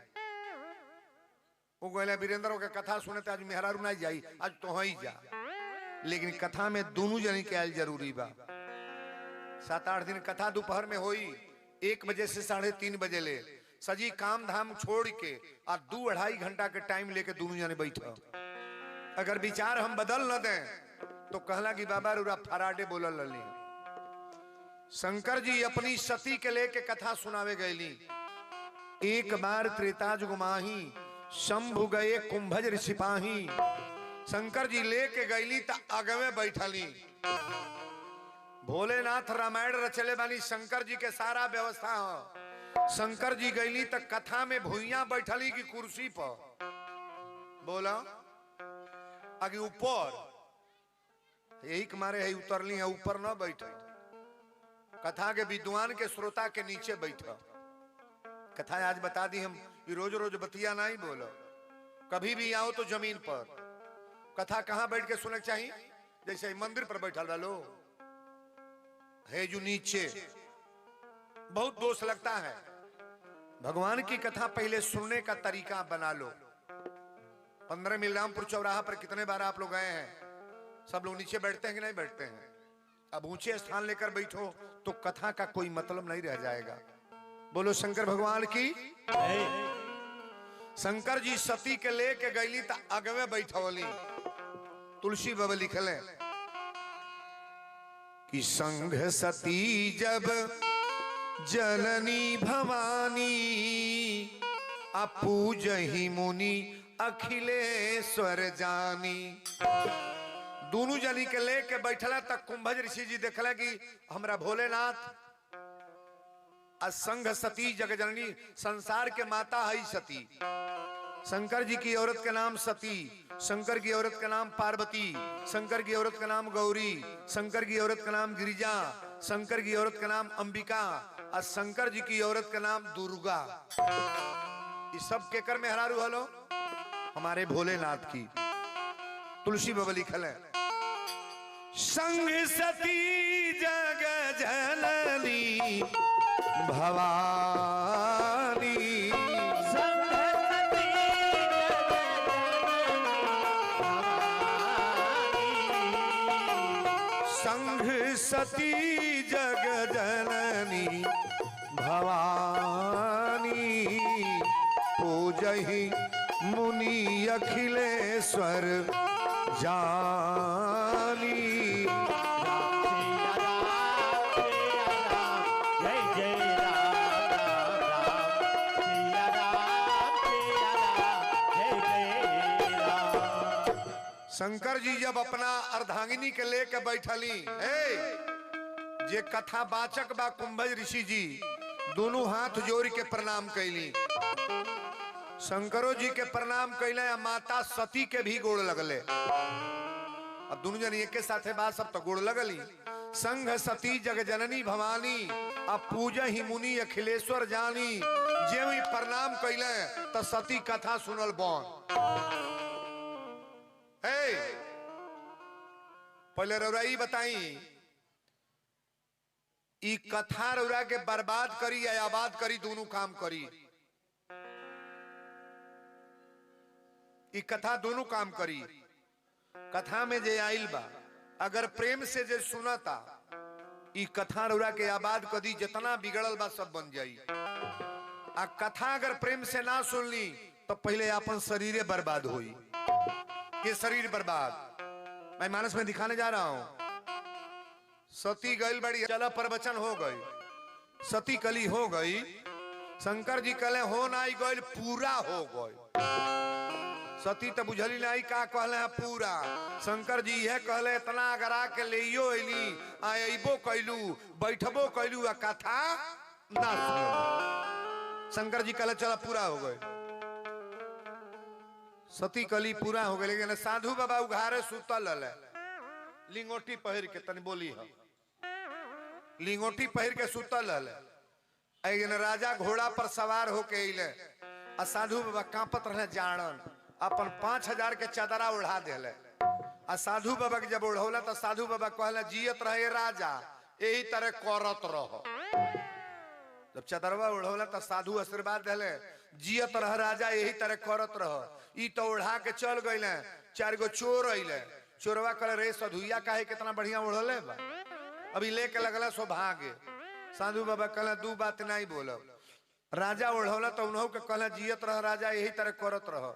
वो गोले वीरेंद्र के कथा सुने तो आज मेहरारू ना जाई, आज तो ही जा। लेकिन कथा में दोनों जनी के आयल जरूरी बा। 7-8 दिन कथा दोपहर में होई, 1 बजे से 3:30 बजे ले सजी काम धाम छोड़ के आ 2-2.5 घंटा के टाइम लेके दोनों जने बैठो। अगर विचार हम बदल न दें तो कहला कि बाबा रुरा फराडे बोलल लली। शंकर जी अपनी सती के लेके कथा सुनावे गईली। एक बार त्रेता युग माही शंभु गए कुंभज ऋषि पाही। शंकर जी लेके गईली त अगवे बैठली। भोलेनाथ रामायण रचले बानी, शंकर जी के सारा व्यवस्था हो। शंकर जी गईली त कथा में भुइया बैठली की कुर्सी पर। बोला आगे ऊपर, यही के मारे है उतरली है, ऊपर न बैठे। कथा के विद्वान के श्रोता के नीचे बैठो। कथा आज बता दी हम, रोज रोज बतिया नहीं बोलो। कभी भी आओ तो जमीन पर। कथा कहां बैठ के सुने चाहिए? जैसे मंदिर पर बैठा वालो है जो नीचे, बहुत दोष लगता है। भगवान की कथा पहले सुनने का तरीका बना लो। 15 मिलरामपुर चौराहा पर कितने बार आप लोग गए हैं? सब लोग नीचे बैठते हैं कि नहीं बैठते हैं? अब ऊंचे स्थान लेकर बैठो तो कथा का कोई मतलब नहीं रह जाएगा। बोलो शंकर भगवान की। शंकर जी सती के लेके गईली त अगवे बैठवली। तुलसी बाबा लिखले कि संघ सती जब जननी भवानी, अपूजहि मुनि अखिलेश्वर जानी। दोनों जनी के लेके बैठला तक कुंभज ऋषि जी देखला कि हमरा भोलेनाथ असंग सती जगजननी, संसार के माता है सती। शंकर जी की औरत का नाम सती, शंकर की औरत का नाम पार्वती, शंकर की औरत का नाम गौरी, शंकर की औरत का नाम गिरिजा, शंकर की औरत का नाम अंबिका और शंकर जी की औरत का नाम दुर्गा। ये सब केकर में हरारू हलो? हमारे भोलेनाथ की। तुलसी बाबा लिखल है संग सती जग जननी भवानी। संग सती जग जननी भवानी, पूजहि मुनि अखिलेश्वर जानी। शंकर जी जब अपना अर्धांगिनी के लेके बैठली, जे कथा वाचक बा कुंभज ऋषि जी दोनों हाथ जोड़ के प्रणाम कैली। शंकरो जी के प्रणाम कैले, माता सती के भी गोड़ लगले। अब दोनों जन एक साथे बात सब तो गोड़ लगली। संघ सती जग जननी भवानी, अब पूजा ही मुनि अखिलेश्वर जानी जे ही प्रणाम कैले तो सती कथा सुनल बन। पहले रौरा ई बताई ई कथा रौरा के बर्बाद करी या आबाद करी, दोनों काम करी। ई कथा दोनों काम करी। कथा में जे आइल बा अगर प्रेम से जे सुनता ई कथा रौरा के आबाद कदी, जितना बिगड़ल बा सब बन जाई। आ कथा अगर प्रेम से ना सुनली तो पहले अपन शरीर बर्बाद हुई। ये शरीर बर्बाद मैं मानस में दिखाने जा रहा हूं। सती गई बड़ी चला प्रवचन हो गई, सती कली हो गई, शंकर जी कले हो ना गई पूरा हो गई। सती तो बुझली नहीं का कहले है पूरा। शंकर जी यह कहले इतना अगर आके लेइयो अली आइबो कैलू बैठबो कैलू आ कथा ना सुनो। शंकर जी कहले चला पूरा हो गए। सती कली पूरा हो गई, लेकिन साधु बाबा उघारे सुतल है लिंगोटी पहिर के, तनी बोली है लिंगोटी पहिर के सुतल है। राजा घोड़ा पर सवार होके अइले आ साधु बाबा कांपत रहे जाड़न, अपन 5000 के चादरा उड़ा दिले। आ साधु बाबा के जब उड़ौला तो साधु बाबा कहले जियत रहे राजा यही तरह करत रहो। जब चादरवा उड़ौला तो साधु आशीर्वाद दिले जियत रह राजा यही तरह करत रहो। ई तो उड़ा के चल गईले, 4 गो चोर अइले। चोरवा कहे रे सधुइया काहे कितना बढ़िया उड़ौले बा, अभी लेके लगला सो भागे। साधु बाबा कहले दू बात नहीं बोलब। राजा उड़ौला तो उन्हों के कहले जियत रह राजा यही तरह करत रहो।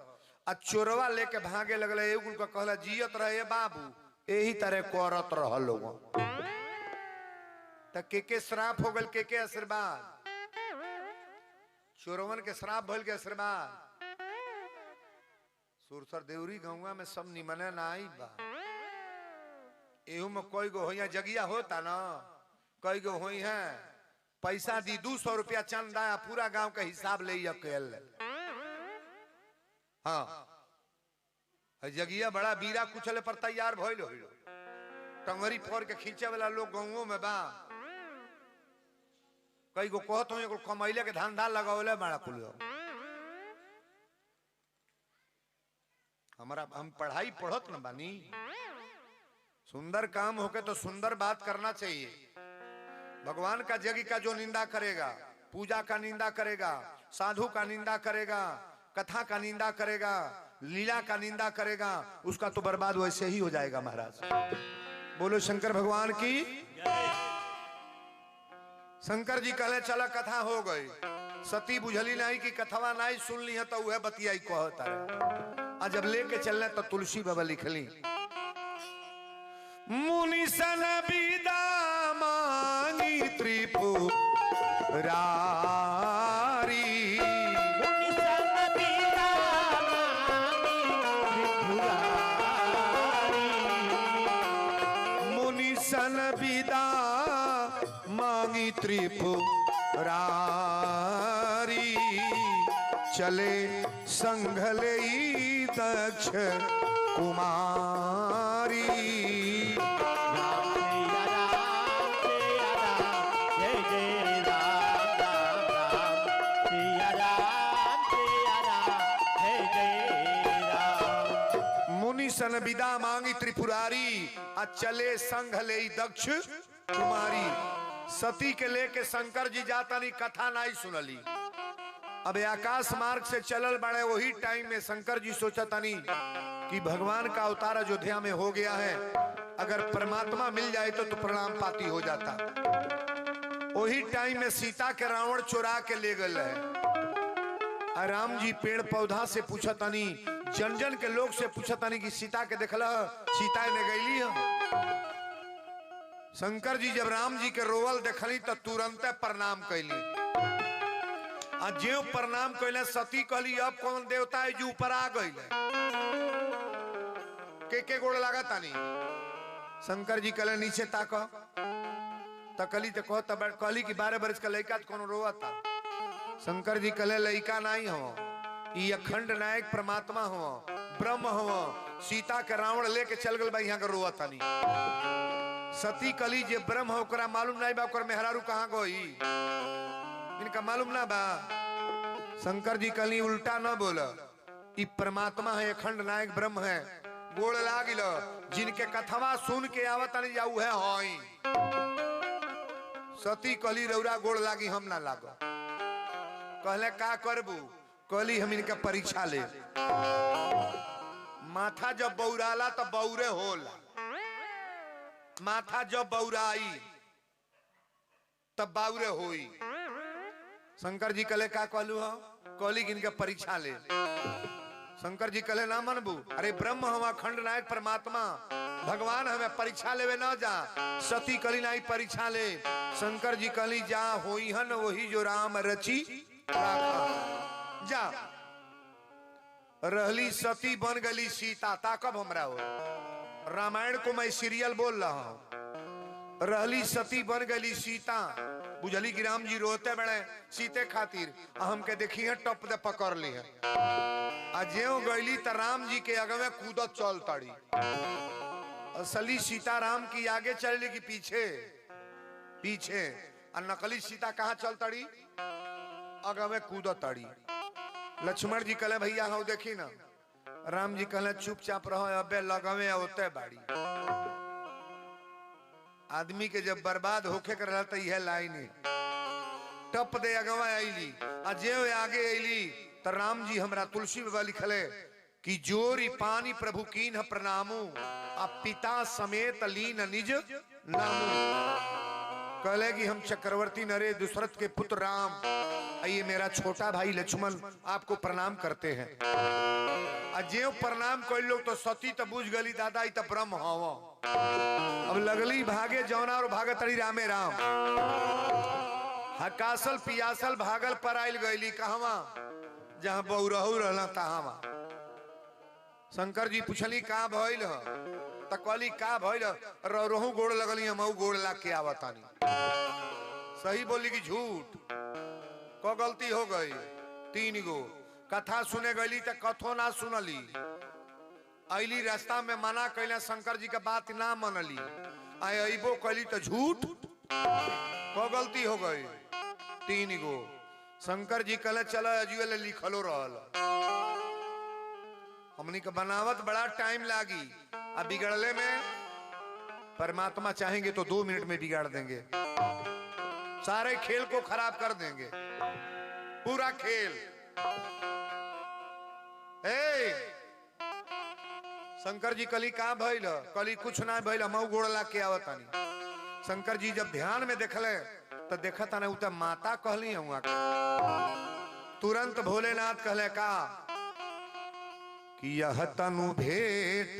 आ चोरवा लेके भागे लगले एगो का कहला जियत रहे बाबू यही तरह करत रह लोग। त के श्राप हो गल, के आशीर्वाद। चोरवन के श्राप भइल के आशीर्वाद। सुरसर देवरी गौवा में सब निमने ना आई बा। एहू में कोई गो होइया जगिया होता ना, कई गो होई है पैसा दी 200 रुपया चंदा पूरा गांव का हिसाब ले अकेल। हाँ जगिया बड़ा बीरा कुचले पर तैयार भइल हो, टंगरी फोड़ के खींचे वाला लोग गाँवों में बा। कई गो कहत हो कमैले के धंधा लगावले बड़ा कुल। हमारा हम पढ़ाई पढ़त न बानी, सुंदर काम होके तो सुंदर बात करना चाहिए। भगवान का जगी का जो निंदा करेगा, पूजा का निंदा करेगा, साधु का निंदा करेगा, कथा का निंदा करेगा, लीला का निंदा करेगा, उसका तो बर्बाद वैसे ही हो जाएगा। महाराज बोलो शंकर भगवान की। शंकर जी कहले चला कथा हो गई। सती बुझली नहीं कि कथवा नहीं सुन ली है तो वह बतियाई कहता है। जब लेके चलने तो तुलसी बाबा लिखली मुनि सन विदा मांगी त्रिपुरारी। मुनि सन विदा मांगी त्रिपुरारी, चले संघले दक्ष कुमारी। मुनि सन विदा मांगी त्रिपुरारी, चले संघ ले दक्ष कुमारी। सती के लेके शंकर जी जाता नहीं, कथा नहीं सुनली। अब आकाश मार्ग से चलल बड़े वही टाइम में शंकर जी सोचा तनी कि भगवान का अवतार अयोध्या में हो गया है, अगर परमात्मा मिल जाए तो प्रणाम पाती हो जाता। वही टाइम में सीता के रावण चुरा के ले गए है। राम जी पेड़ पौधा से पूछा तनी, जन जन के लोग से पूछा तनी कि सीता के देखला, सीता ने गईली है। शंकर जी जब राम जी के रोवल देखली तो तुरंत प्रणाम कैली। जो प्रणाम कैले सती कहली अब कौन देवता है जो ऊपर आ गई के गोड़ लगा तानी। शंकर जी कहले नीचे ताक, तकली तो कहली कि 12 बरस का लड़का कौन रोआ था। शंकर जी कहले लड़का नहीं हो, ये अखंड नायक परमात्मा हो, ब्रह्म हो। सीता के रावण लेके चल गल यहाँ का रोआ तानी। सती कली जे ब्रह्म होकरा मालूम नहीं बा ओकर मेहरारू कहाँ गई, इनका मालूम ना बा। शंकर जी कली उल्टा न बोला, ई परमात्मा है, अखंड नायक ब्रह्म है, गोड़ लागिल जिनके कथवा सुन के आवत नहीं जाऊ है होई। सती कली रौरा गोड़ लागी हम ना लागो, कहले का करबू, कहली हम इनका परीक्षा ले। माथा जब बौराला तो बौरे होला, माथा जब बौराई तब बाउरे होई। शंकर जी कले का कहलू हो, कहली इनका परीक्षा ले। शंकर जी कले ना मनबू, अरे ब्रह्म हम अखंड नायक परमात्मा भगवान हमें परीक्षा लेवे ना जा। सती कली नहीं परीक्षा ले। शंकर जी कली जा होई हन वही जो राम रची राखा। जा रहली सती बन गली सीता, ताकब हमरा हो। रामायण को मैं सीरियल बोल रहा हूं। रहली सती बन गली सीता, बुझली कि राम जी रोते बड़े सीते खातिर, हमके देखी है टप दे पकड़ ली है। ज्यो गईली त राम जी के अगवे कूदत चल तड़ी। असली सीता राम की आगे चल कि पीछे पीछे, और नकली सीता कहाँ चल तड़ी, अगवे कूदत तड़ी। लक्ष्मण जी कहले भैया हो देखी ना, राम जी कहले चुपचाप रहो, अबे लगवे होते बाड़ी। आदमी के जब बर्बाद होके कर रहा यह लाइन टप दे अगवा आईली, जे आगे आईली तो राम जी हमरा तुलसी बाबा लिखले कि जोरी पानी प्रभु कीन प्रणामू, आ पिता समेत लीन निज नामू। कहले कि हम चक्रवर्ती नरे दशरथ के पुत्र राम, ये मेरा छोटा भाई लक्ष्मण आपको प्रणाम करते हैं। अजय प्रणाम कोई लोग तो सती तो बुझ गली दादा तो ब्रह्म हव। अब लगली भागे जौना और भागत तड़ी रामे राम। हकासल पियासल भागल पर आयल गईली कहवा, जहां बहुरहू रहला तहावा। शंकर जी पूछली का भइल ह, त कहली का भइल, रहू गोड़ लगली हम गोड़ ला के आवतानी। सही बोली कि झूठ, को गलती हो गई। 3 गो कथा सुने गईली त कथो ना सुनली, अली रास्ता में मना कैला, शंकर जी का बात ना मनली, अबो कैली तो झूठ, को गलती हो गई। 3 गो शंकर जी कहले चलो अजुए लिखलो रहल, हमनी के बनावत बड़ा टाइम लागी, अब बिगड़ले में परमात्मा चाहेंगे तो 2 मिनट में बिगाड़ देंगे, सारे खेल को खराब कर देंगे, पूरा खेल। शंकर जी कली का भइल, कली कुछ ना भइल, हम गोड़ ला के आवतानी। शंकर जी जब ध्यान में देखले तो देखता ना उतर माता कहली हुआ। तुरंत भोलेनाथ कहले का कि यह तनु भेंट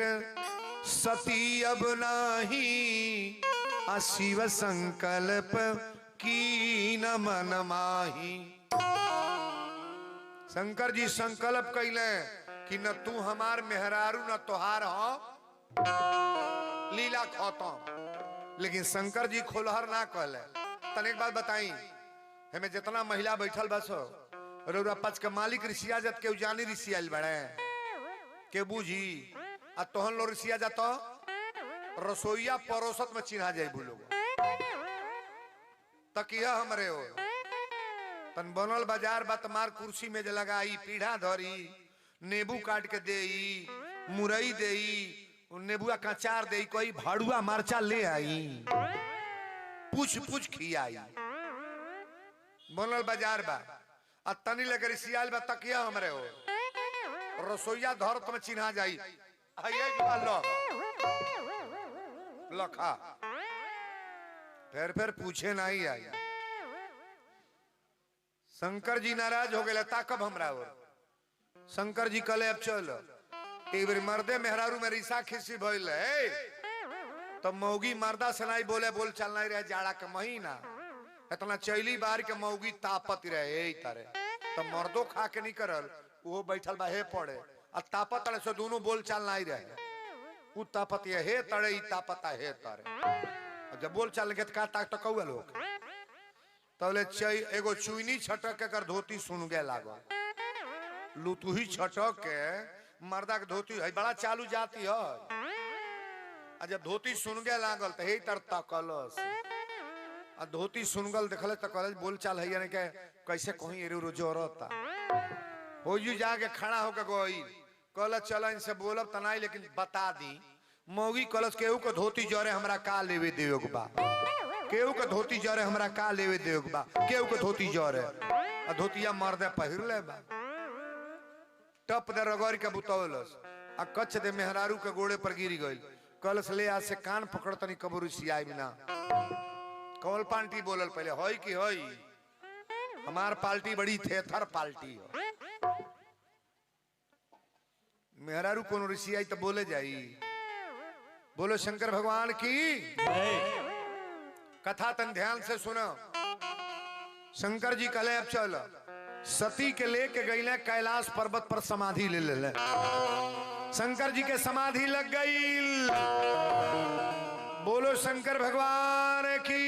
सती अब नाही, शिव संकल्प की न मन माही। शंकर जी संकल्प कैले कि न तू हमार मेहरारू न तोहार हो, लीला खत्म। लेकिन शंकर जी खोलहर ना कहले। तन एक बात बताई, हमें जितना महिला बैठल बस रौरा पच के मालिक ऋषिया जत के उजानी ऋषि आयल बड़े के बूझी, आ तोहन लो ऋषिया जातो रसोईया परोसत में चिन्हा जाए भूलो तकिया हमरे हो। तन बनल बाजार बात मार कुर्सी में जे लगाई, पीढ़ा धरी, नींबू काट के देई, मुरई देई, नेबुआ का चार देई, कोई भाड़ुआ मरचा ले आई, पूछ पूछ खियाई। बनल बाजार बा, आ तनी लेकर सियाल बा तकिया हमरे हो, रसोईया धरत में चिन्हा जाई, लखा फिर पूछे नहीं आई। शंकर जी नाराज हो गए, ताकब हमरा हो। शंकर जी कहले अब चल, एक बार मर्दे मेहरारू में रिसा खिसी भइल तो मौगी मर्दा से नहीं बोले, बोल चल नहीं रहे, जाड़ा के महीना इतना चैली बार के मौगी तापत रहे तारे, तो मर्दो खा के नहीं करल, वो बैठल बा हे पड़े, और तापत तड़े से दोनों बोल चाल नहीं रहे, वो तापत हे तड़े, तापता हे तारे। जब बोल चाल के का ताक तो कौआ लोग तबले एगो चुईनी छटक के कर धोती सुन गए लागो, लुतुही छटक के मर्दा के धोती है बड़ा चालू जाती है, जब धोती सुन गया लागल तो हे तर तकलस आ धोती सुनगल देखल तो कॉलेज बोल चाल है यानी के कैसे कहीं एरो रोजोरता हो जू जाके खड़ा होकर गई कल चल इनसे बोलब तनाई लेकिन बता दी मौगी कलश केहू के धोती जरे हमरा का लेवे देवे बा केहू के धोती जरे हमरा का लेवे देवे बा केहू के धोती जरे आ धोतिया मर्दे पहिर ले बा टप दे रगड़ के बुतौलस आ कच्छ दे मेहरारू के गोड़े पर गिर गई कलश ले आज से कान पकड़ तनी कबरू सियाई बिना कौल पार्टी बोलल पहले होई कि होई हमार पार्टी बड़ी थेथर पार्टी हो मेहरारू कौन ऋषि आई तो बोले जाई बोलो शंकर भगवान की कथा तन ध्यान से सुनो शंकर जी कहले अब चल सती के लेके गईले कैलाश पर्वत पर समाधि ले ले शंकर जी के समाधि लग गई बोलो शंकर भगवान की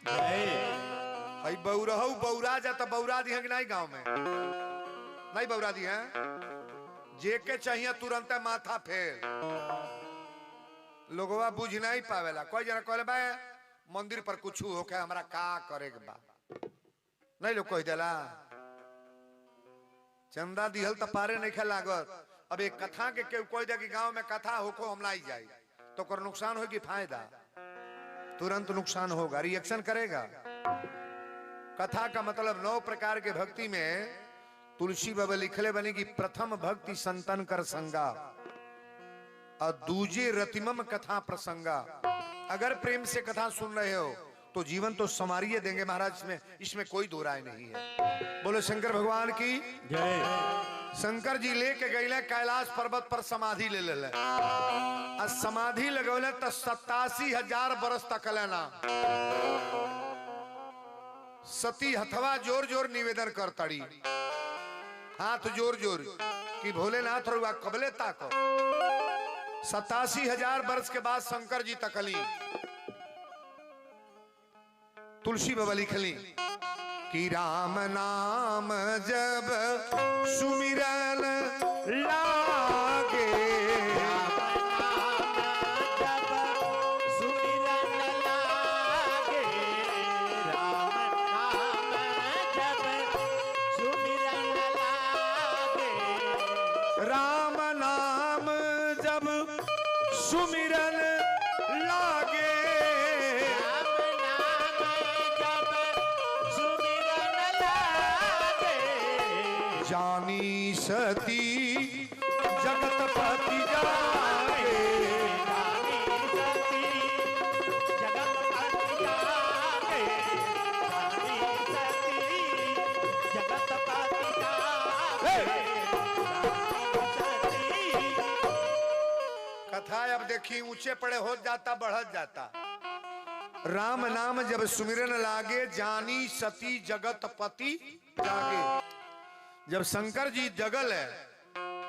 भाई बौरहू बौरा जा तो बौरा दी है कि नहीं गांव में नहीं बौरा दी है जे के चाहिए तुरंत माथा फेर लोगवा बुझ नहीं पावेला कोई जना कहले बा मंदिर पर कुछ होके हमरा का करे के बा नहीं लोग कह देला चंदा दिहल तो पारे नहीं खे लागत अब एक कथा के केहू कह दे कि गांव में कथा होको हम नहीं जाए तो कर नुकसान होगी फायदा तुरंत नुकसान होगा रिएक्शन करेगा कथा का मतलब 9 प्रकार के भक्ति में तुलसी बाबा लिखले बनी कि प्रथम भक्ति संतन कर संगा और दूजे रतिमम कथा प्रसंगा अगर प्रेम से कथा सुन रहे हो तो जीवन तो संवारिये देंगे महाराज इसमें कोई दो राय नहीं है बोलो शंकर भगवान की जय शंकर जी लेके गईले कैलाश पर्वत पर समाधि ले ले समाधि लगौले तो 87,000 बरस तक लेना सती हथवा जोर जोर निवेदन कर तड़ी हाथ जोर जोर कि भोलेनाथ रुआ कबले ताको 87,000 वर्ष के बाद शंकर जी तकली तुलसी बाबा लिखली कि राम नाम जब सुमिरन लागे राम नाम जब सुमिरन लागे जानी सती जगतपति जागे कथा अब देखी ऊंचे पड़े हो जाता बढ़त जाता राम नाम जब सुमिरन लागे जानी सती जगतपति जागे जब शंकर जी जगल है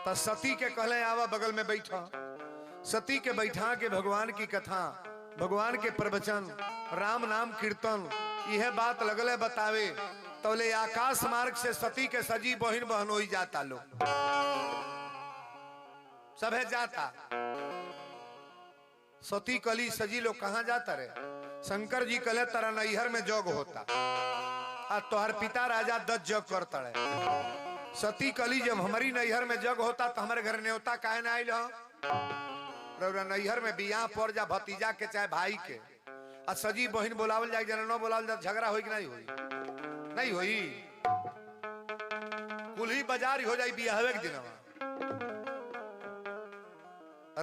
तो सती के कहले आवा बगल में बैठा सती के बैठा के भगवान की कथा भगवान के प्रवचन राम नाम कीर्तन यह बात लगले बतावे तोले आकाश मार्ग से सती के सजी बहन बहन हो जाता लो सब जाता सती कली सजी लोग कहाँ जाता रे शंकर जी कहले तारा नैहर में जग होता आ तोहर पिता राजा 10 जग करता है सती कली जब हमारी नैहर में जग होता तो हमारे घर न्योता काहे ना आइल हो नैहर में बियाह पर जा भतीजा के चाहे भाई के आ सजी बहन बोलावल जाए जना न बोलावल जाए झगड़ा होई कि नहीं होई नहीं होई कुल्ही बाजार हो जाए बियाहवे के दिनवा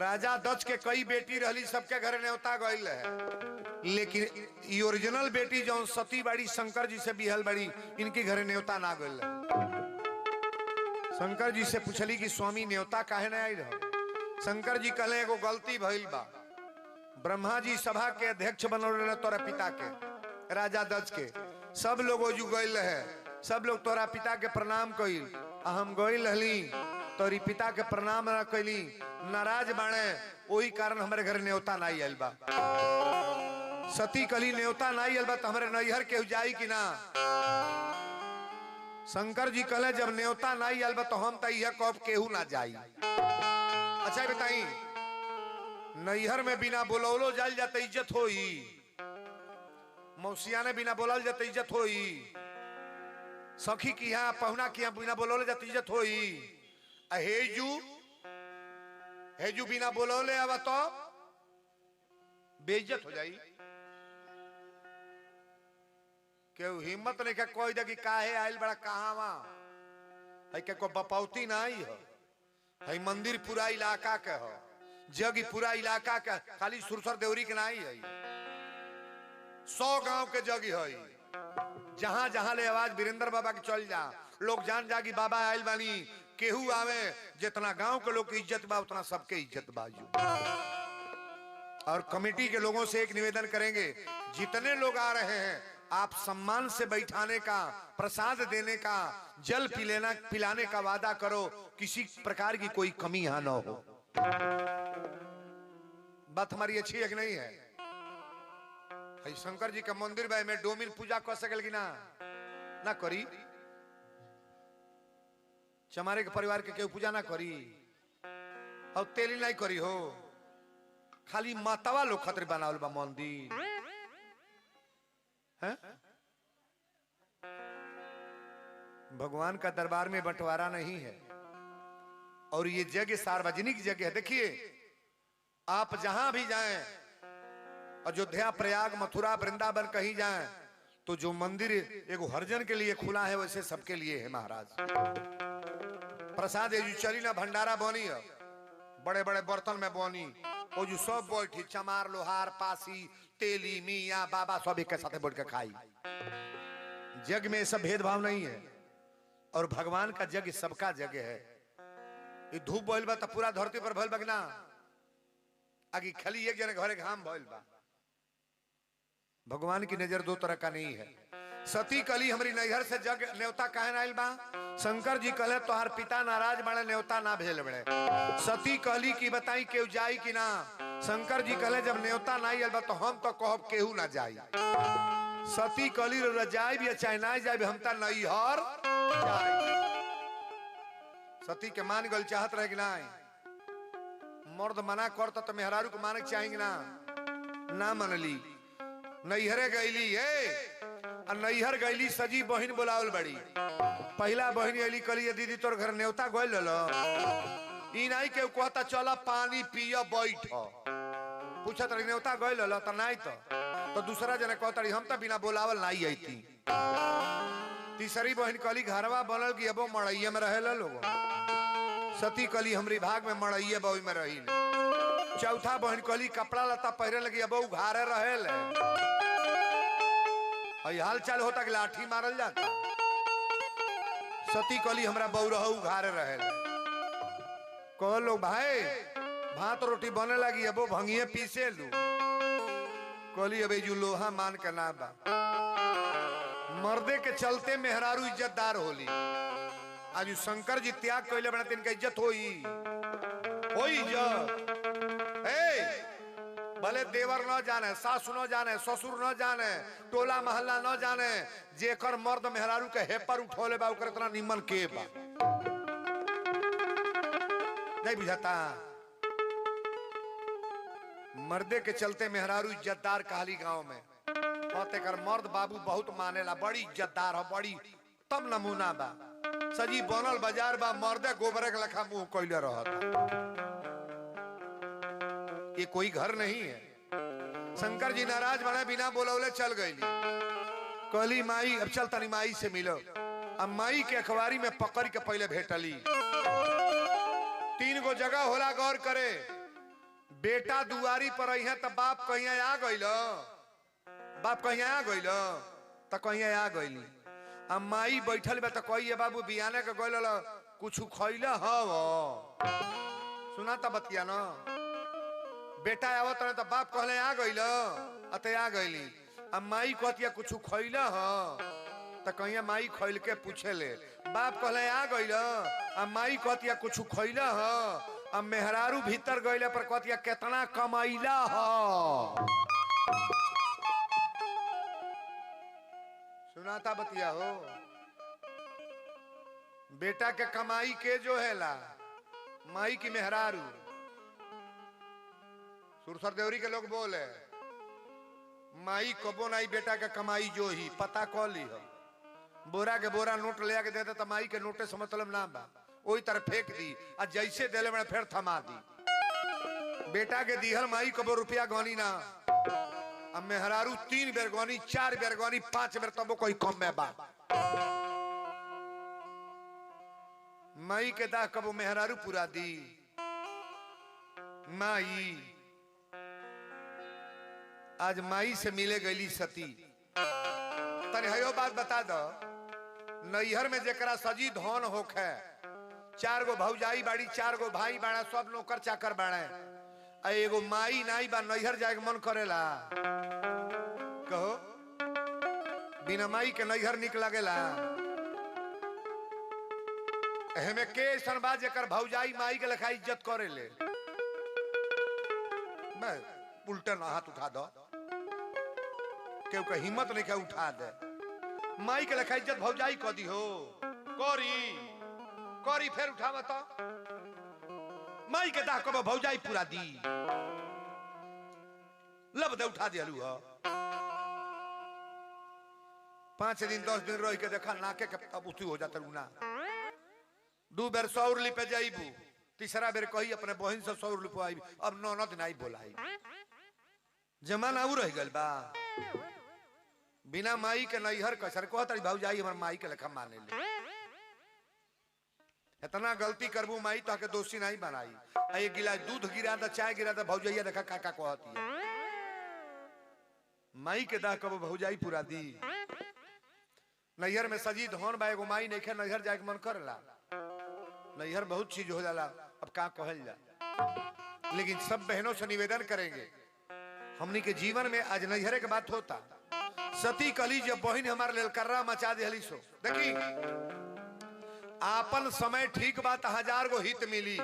राजा दक्ष के कई बेटी रहली सबके घर न्योता गइल है लेकिन ये ओरिजिनल बेटी जो सती बाड़ी शंकर जी से बिहल बाड़ी इनके घर न्योता ना गइल है शंकर जी से पूछली कि स्वामी न्योता काहे ना आई रहो शंकर जी कहले एगो गलती भइल बा ब्रह्मा जी सभा के अध्यक्ष बनल रहे तोरा पिता के राजा दक्ष के सब लोग ओजू गइल है सब लोग तोरा पिता के प्रणाम कइल हम गइल रहली तोरी पिता के प्रणाम ना कइली नाराज बाणे वही कारण हमारे घर न्योता ना आइल बा सती कली न्योता ना आइल बा तो हमारे नैहर के जाई कि ना शंकर जी कहले जब न्योता ना आइल बा तो हम तो यह कब केहू ना जाई अच्छा बताई नैहर में बिना बोलौलो जाल जाते इज्जत होई, मौसिया ने बिना बोलल जाते इज्जत होई, सखी की यहाँ पहुना की यहाँ बिना बोलौले जाते इज्जत होई। हेजू बिना बोलौले आवा तो बेइज्जत हो जाई। केहू हिम्मत नहीं का कोई दे कि काहे आइल बड़ा कहावा है के को बपौती ना आई हो। है मंदिर पूरा इलाका के हो, जग पूरा इलाका के, खाली सुरसर देवरी के ना है, 100 गांव के जग है। जहां जहां ले आवाज वीरेंद्र बाबा के चल जा, लोग जान जा कि बाबा आइल बानी। केहू आवे, जितना गांव के लोग की इज्जत बा उतना सबके इज्जत बाजू। और कमेटी के लोगों से एक निवेदन करेंगे, जितने लोग आ रहे हैं आप सम्मान से बैठाने का, प्रसाद देने का, जल पिलाने का वादा करो, किसी प्रकार की कोई कमी यहां ना हो। बात हमारी अच्छी है कि नहीं है? शंकर जी का मंदिर भाई में डोमिन पूजा कर सकल कि ना करी? चमारे के परिवार के केहू पूजा ना करी और तेली नहीं करी हो, खाली मातावा लोग खतरे बनावल बा मंदिर है। भगवान का दरबार में बंटवारा नहीं है और ये जगह सार्वजनिक जगह है। देखिए आप जहां भी जाएं, अयोध्या, प्रयाग, मथुरा, वृंदावन कहीं जाएं, तो जो मंदिर एगो हरिजन के लिए खुला है वैसे सबके लिए है महाराज। प्रसाद चली ना, भंडारा बनी है, बड़े बड़े बर्तन में बनी, और जो सब बैठी, चमार, लोहार, पासी, तेली, मियाँ, बाबा सब एक साथ बैठ के खाई। जग में सब भेदभाव नहीं है और भगवान का जग सबका जग है। ये धूप भइल बा तो पूरा धरती पर भइल बा कि ना? आगे खाली एक जने घरे घाम भइल बा। भगवान की नजर दो तरह का नहीं है। सती कली हमारी नैहर से जग न्योता काहे ना आइल बा? शंकर जी कहले तोहार पिता नाराज बड़े, न्योता ना भेज बड़े। सती कहली की बताई केहू जाई कि ना? शंकर जी कहले जब न्योता ना आइल बा तो हम तो कहब केहू ना जाई। सती कहली जाई भी चाहे ना जाए, हम ता नैहर जाई। सती के मान गल चाहत रहे कि ना? मर्द मना करता तो मेहरारू को माने चाहेंगे ना मनली। नैहरे गईली है, नैहर गईली, सजी बहन बोलावल बड़ी। पहला बहन अली कली दीदी तोर घर न्योता गइल लो, ई नहीं के कहता चला पानी पिया बैठ, पूछत रही न्योता गइल लो तो नहीं तो दूसरा जना कहता रही हम तो बिना बोलावल नहीं आई थी। तीसरी बहन कली घरवा बनल कि अब मड़ैया में रहे लोग। सती कली हमरी भाग में मड़ैया बही में रही। चौथा बहन कली कपड़ा लता पहरे लगी अब घारे रहे। हाल चाल होता कि लाठी मारल जाता। सती कली हमरा बौरहू घारे रहे। कह लो भाई भात रोटी बने लगी अब भंगिए पीसे लू। कहली अब जो लोहा मान के ना बा। मर्दे के चलते मेहरारू इज्जतदार होली। आज शंकर जी त्याग कैले बना तिनका इज्जत होई इज्जत। भले देवर न जाने, सासु न जाने, ससुर न जाने, टोला महल्ला न जाने, जेकर मर्द मेहरारू के हेपर उठोले बा ओकर इतना निमन के बा नहीं बुझाता। मर्दे के चलते मेहरारू इज्जतदार कहली गांव में। कर मर्द बाबू बहुत मानेला, बड़ी इज्जतदार हो, बड़ी तब नमूना बा। सजी बनल बाजार बा, मर्दे गोबरे के लखा मुंह कोइले रहता। ये कोई घर नहीं है। शंकर जी नाराज बने, बिना बोलौले चल गई। कहली माई अब चल तनी माई से मिलो। अब माई के अखबारी में पकड़ के पहले भेटली। 3 गो जगह होला, गौर करे। बेटा दुआरी पर आई है तो बाप कहीं आ गई, बाप कहीं आ गई तो कहीं आ गई। अब माई बैठल बा तो कही बाबू बियाने के गइल कुछ खैले हव, सुना था बतिया न। बेटा आवत रहे तो बाप कहले आ गइल अते आ गइली। अब माई कहतिया कुछ खैले ह तो कहिया माई खैल के पूछे ले। बाप कहले आ गइल, अब माई कहतिया कुछ खैले ह। अब मेहरारू भीतर गइले पर कहतिया कितना कमाइला ह। सुनाता बतिया हो। बेटा के कमाई के जो है ला माई की मेहरारू। सुरसर देवरी के लोग बोले माई कबो नाई बेटा का कमाई जो ही पता कौ ली हो। बोरा के बोरा नोट ले आके देते तो माई के नोटे से मतलब ना बा, वही तरह फेंक दी और जैसे देले मैंने फिर थमा दी। बेटा के दीहल माई कबो रुपया गौनी ना, अब मेहरारू 3 बेर गौनी, 4 बेर गौनी, 5 बेर तब कोई कम में बा। माई के दा कबो मेहरारू पूरा दी। माई आज माई से मिले गईली सती। तने हयो बात बता दो, नैहर में जेकरा सजी धन होखे, 4 गो भौजाई बाड़ी, 4 गो भाई बाड़ा, सब नौकर चाकर बाड़े, एगो माई नाई बा, नैहर जाए मन करेला? कहो बिना माई के नैहर निक लगेला? हमें के ऐसन बात जेकर भौजाई माई के लेखा इज्जत करे ले? मैं उल्टे ना हाथ उठा दो, केहू का हिम्मत नहीं क्या उठा दे। माई के लेखा इज्जत भौजाई कदी हो करी करी फिर उठा बता। माई के दा कब भौजाई पूरा दी लब दे उठा दिया लू। 5 दिन 10 दिन रह के देखा नाके के अब उठी हो जाता ना। 2 बेर 100 रुपये पे जाइबू, तीसरा बेर कही अपने बहन से 100 रुपये आई, अब ननद नहीं बोलाई। जमाना उ रह गल बा। बिना माई के नैहर कसर को तारी भौजाई हमर माई के लेखा माने ले। इतना गलती करबू माई तो के दोषी नहीं बनाई। एक गिलास दूध गिरा दा, चाय गिरा दा, भौजाइया देखा काका कहती है। माई के दा कब भौजाई पूरा दी। नैहर में सजी धन बा, एगो माई नहीं नैहर जाए के मन करला। नैहर बहुत चीज हो जाला, अब का कहल जा। लेकिन सब बहनों से निवेदन करेंगे, हमनी के जीवन में आज नैहरे के बात होता। सती कली जब बहन हमारे लेल कर्रा मचा दिहली सो देखी, आपन समय ठीक बात 1000 गो हित मिली।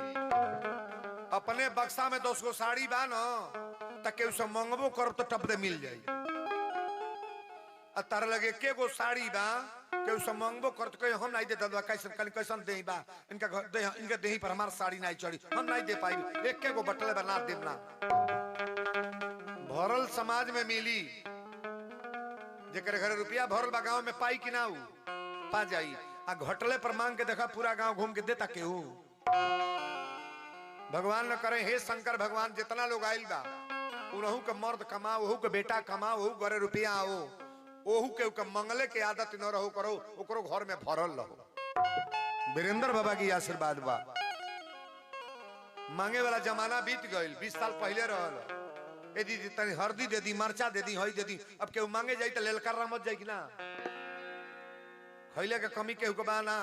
अपने बक्सा में 10 गो साड़ी बा न तक उसे मंगबो करो तो टप दे मिल जाई। तार लगे के गो साड़ी बा के उसे मंगबो कर तो हम नहीं देता कैसन कैसन दे बा, इनका इनके देही पर हमार साड़ी नहीं चढ़ी, हम नहीं दे पाई। एक के गो बटले बना देना। भरल समाज में मिली, जेकर घर रुपया भरल बा गांव में पाई कि ना पा जाई। आ घटले पर मांग के देखा पूरा गांव घूम के देता केहू। भगवान न करे, हे शंकर भगवान जितना लोग आइल बा उनहू के मर्द कमा, ओहू के बेटा कमा, ओहू घरे रुपया आओ, ओहू के मंगले के आदत न रहो करो, ओकरो घर में भरल रहो। वीरेंद्र बाबा की आशीर्वाद बा। मांगे वाला जमाना बीत गईल, 20 साल पहले रहल। ए दीदी तनी हल्दी दे दी, मरचा दे दी, हई दे दी। अब केहू मांगे जाई तो लेलकर मत जाई कि ना। खैले के कमी केहू के बा ना।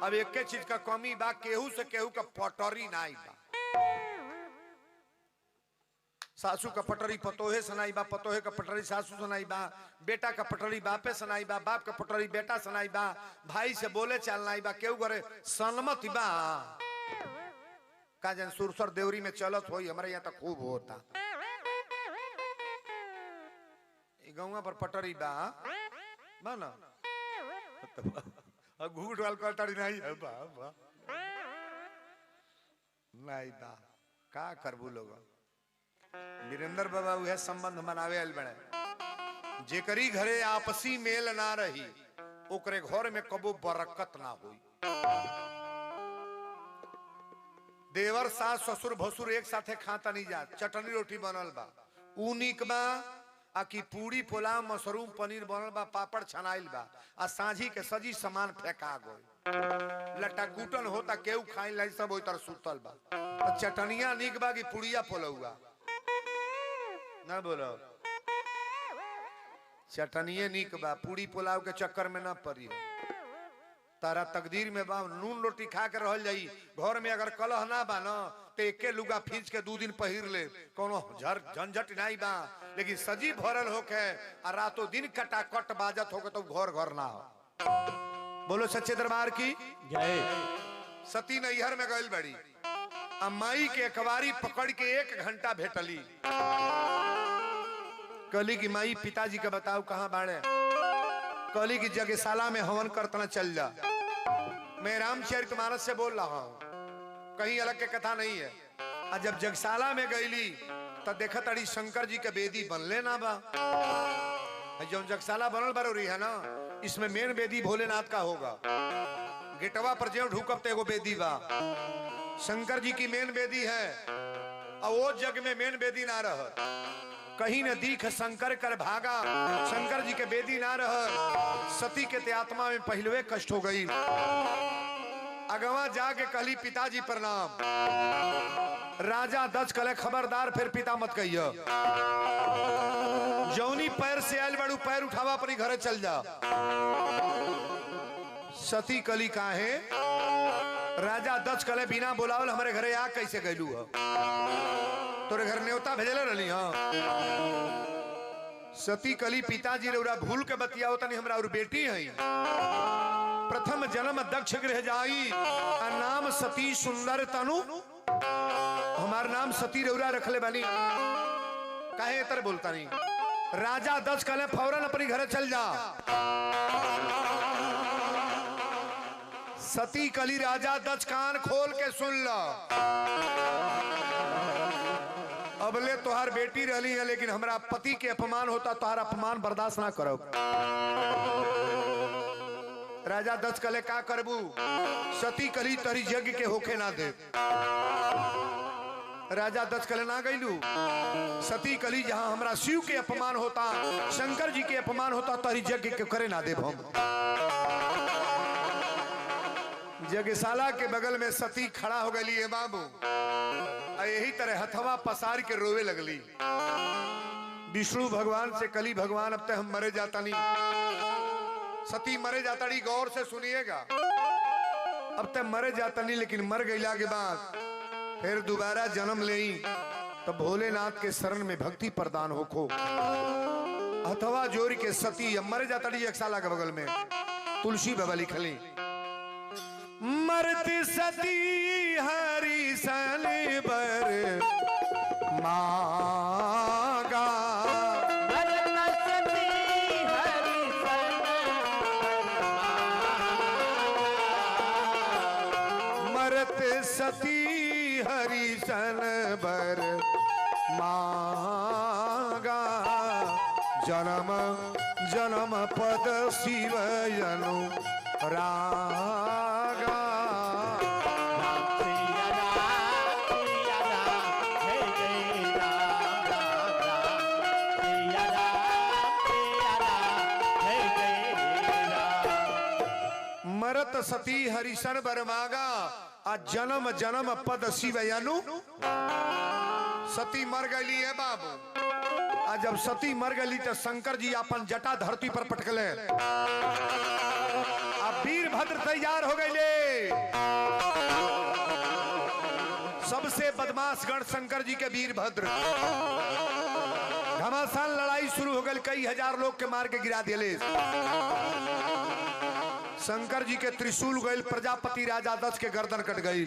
अब एक चीज का कमी बा, केहू से केहू का पटरी नाई बा। सासू का पटरी पतोहे सुनाई बा, पतोहे का पटरी सासू सुनाई बा, बेटा का पटरी बापे सुनाई बा, बाप का पटरी बेटा सुनाई बा, भाई से बोले चलना बा, केहू घरे सनमत बा। का जन सुरसर देवरी में चलत होई, हमारे यहाँ तो खूब होता। गौवा पर पटरी बा ना, घूट वाल कटरी नहीं है बा बा नहीं बा। का करबू लोग। वीरेंद्र बाबा वह संबंध मनावे आल बड़े, जेकरी घरे आपसी मेल ना रही ओकरे घर में कबो बरकत ना हुई। देवर सास ससुर भसुर एक साथे खाता नहीं जा, चटनी रोटी बनल बा ऊ निक बा, आ की पूरी पुलाव मशरूम पनीर बनल बा, पापड़ छनाइल बा, आ सांझी के सजी सामान फेंका गई। लट्टा कूटन होता केहू खाई लाई, सब ओई तरह सुतल बा। चटनिया निक बा की पुड़िया पोलौआ ना बोलो। चटनिए निक बा, पूरी पुलाव के चक्कर में ना पड़ी। तारा तकदीर में बा नून रोटी खा के रहल जाई। घर में अगर कलह ना बा न तो एके लुगा फींच के 2 दिन पहिर ले, कोनो झंझट नहीं बा। लेकिन सजी भरल होके आ रातों दिन कटाकट बाजत होके तो घर घर ना हो। बोलो सच्चे दरबार की जय। सती नैहर में गइल बड़ी, माई के अखबारी पकड़ के 1 घंटा भेटली। कहली कि माई पिताजी का बताओ कहाँ बाड़े। कहली कि जगशाला में हवन करतना चल जा। मैं रामचरितमानस से बोल रहा हूँ, कहीं अलग के कथा नहीं है। और जब जगशाला में गईली तो देखा तड़ी शंकर जी के बेदी बनले ना बा। जो जगशाला बनल बरोरी है ना, इसमें मेन बेदी भोलेनाथ का होगा। गेटवा पर जो ढूकब ते एगो बेदी बा, शंकर जी की मेन बेदी है। और वो जग में मेन बेदी ना रह, कहीं न दीख शंकर कर भागा, शंकर जी के बेदी ना रह। सती के ते आत्मा में पहलवे कष्ट हो गई। अगवा जाके कहली पिताजी प्रणाम। राजा दक्ष कहले खबरदार फिर पिता मत कहियो। जौनी पैर से आयल बड़ू पैर उठावा अपनी घरे चल जा। सती कली काहे? राजा दक्ष कहले बिना बुलावल हमारे घरे आ कैसे गैलू हो? तोरे घर न्योता भेजले रहली हाँ। सती कली पिताजी रे भूल के बतियाओ तनी हमरा और बेटी है। प्रथम जन्म दक्ष गृह जाई, नाम सती सुंदर तनु। हमार नाम सती रौरा रखले बानी, काहे इतर बोलता नहीं? राजा दक्ष कहले फौरन अपनी घरे चल जा। सती कली राजा दक्ष कान खोल के सुन लो। अबले तोहार बेटी रहली है, लेकिन हमरा पति के अपमान होता, तोहार अपमान बर्दाश्त ना करो। राजा दक्ष कहले का करबू? सती कली तरी यज्ञ के होके ना दे। राजा दक्ष कहले ना गईलू। सती कली जहां हमरा शिव के अपमान होता, शंकर जी के अपमान होता, तरी यज्ञ के करे ना दे। हम यज्ञशाला के बगल में सती खड़ा हो गई है बाबू। यही तरह हथवा पसार के रोवे लगली। विष्णु भगवान से कली भगवान अब तक हम मरे जाता नहीं। सती मरे जाता नहीं, गौर से सुनिएगा। अब तक मरे जाता नहीं, लेकिन मर गईला के बाद फिर दोबारा जन्म ले तो भोलेनाथ के शरण में भक्ति प्रदान होखो। हथवा जोड़ के सती अब मरे जाता नहीं। यज्ञशाला के बगल में तुलसी बाबा लिखली, मरती सती हरि सन बर मागा। मरत सती हरि सन बर मागा। जन्म जन्म पद शिव जनु रागा। मरत सती हरिशन बरमागा, आ जन्म जन्म पद शिव यनु। सती मर गई है बाबू। आ जब सती मर गई तो शंकर जी अपन जटा धरती पर पटकले। अब वीरभद्र तैयार हो गए। सबसे बदमाश गण शंकर जी के वीरभद्र। घमासान लड़ाई शुरू हो गई, कई हजार लोग के मार के गिरा दिले। शंकर जी के त्रिशूल गई, प्रजापति राजा दक्ष के गर्दन कट गई।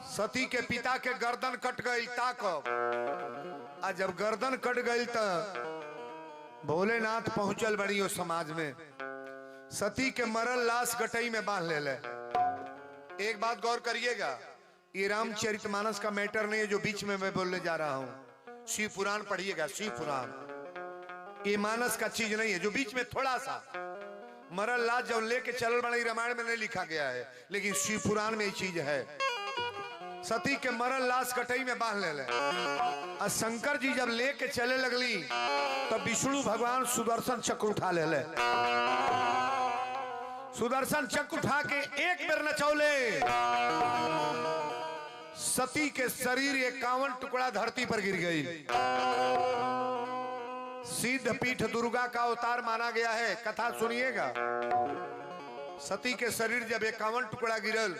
सती के पिता के गर्दन कट गई। ताकब आ जब गर्दन कट गई तो भोलेनाथ पहुंचल बड़ी हो समाज में। सती के मरल लाश गटई में बांध ले। एक बात गौर करिएगा, ये रामचरितमानस का मैटर नहीं है जो बीच में मैं बोलने जा रहा हूं। शिव पुराण पढ़िएगा, शिव पुराण। ये मानस का चीज नहीं है जो बीच में थोड़ा सा मरल लाश जब लेके चलल बड़ी, रामायण में नहीं लिखा गया है, लेकिन शिव पुराण में ये चीज है। सती के मरल लाश कटई में बांध ले। और शंकर जी जब लेके चले लगली तब विष्णु भगवान सुदर्शन चक्र उठा ले। सुदर्शन चक्र उठा के एक बेर नचौले। सती के शरीर 51 टुकड़ा धरती पर गिर गई। सिद्ध पीठ दुर्गा का अवतार माना गया है। कथा सुनिएगा। सती के शरीर जब 51 टुकड़ा गिरल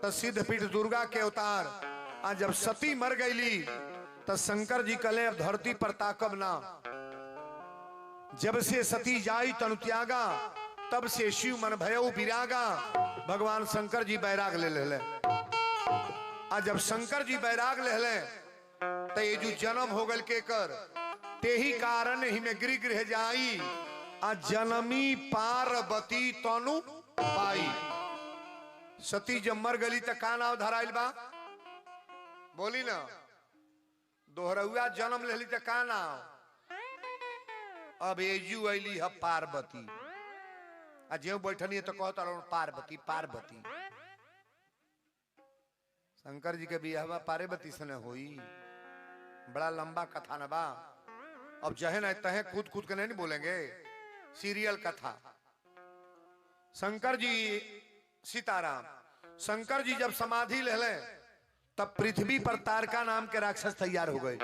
तो सिद्ध पीठ दुर्गा के अवतार। आज जब सती मर गईली तो शंकर जी कले अब धरती पर ताकब ना। जब से सती जाई तनु त्यागा, तब से शिव मन भयउ विरागा। भगवान शंकर जी बैराग ले ले। आज जब शंकर जी बैराग ले ले तो ये जो जन्म हो गल के कर, ते ही कारण ही में गृह गृह जाई। आ जनमी पार्वती तनु पाई। सती जब मर गली तो का नाव धराइल बा? बोली ना दोहरउआ जन्म लेली तो का नाम अब एजू अली है पार्वती आ जो बैठनी तो कहता पार्वती पार्वती शंकर जी के बियाहवा पार्वती से न हुई बड़ा लंबा कथा न बा अब जहे न तहे कूद कूद के नहीं बोलेंगे सीरियल कथा शंकर जी सीताराम शंकर जी जब समाधि ले लें तब पृथ्वी पर तारका नाम के राक्षस तैयार हो गए।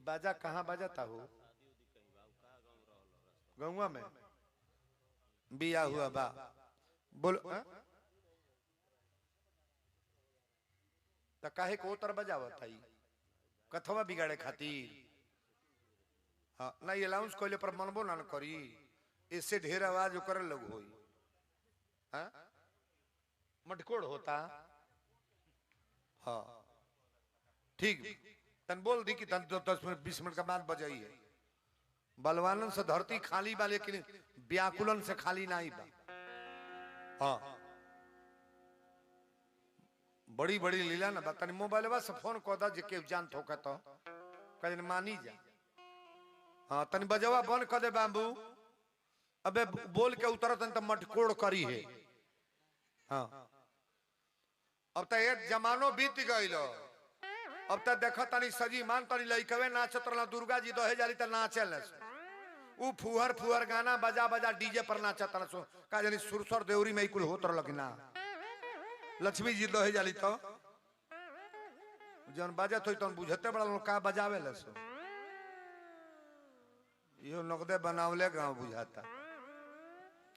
बाजा कहां बजाता हो गौवा में बिया हुआ बा बोलो तो काहे को उतर बजावत है कथवा बिगाड़े खातिर हाँ ना अलाउंस कोयले पर मनबो ना करी इससे ढेर आवाज कर लोग होई हाँ मटकोड़ होता हाँ ठीक तन बोल दी कि तन 10 मिनट 20 मिनट का बाद बजाई है बलवानन से धरती खाली बा लेकिन व्याकुलन से खाली नहीं बा हाँ बड़ी बड़ी लीला ना बता मोबाइल से फोन कह दा जे जान थोका तो कहीं मानी जा हाँ तन बजवा बंद कर दे बाबू अबे बोल के उतरत तो मटकोड़ करी है हाँ अब तो एक जमानो बीत गई अब तो देख तनी सजी मान तनी लइकवे नाचत रहा दुर्गा जी दहे जाली तो नाचे उ फुहर फुहर गाना बजा बजा डीजे पर नाचत रहा का जानी सुरसर देवरी में कुल होत रहा ना लक्ष्मी जी दहे जाली तो जन बजत हो तो बुझते बड़ा का बजावे लसो यो नकदे बनावले गांव बुझाता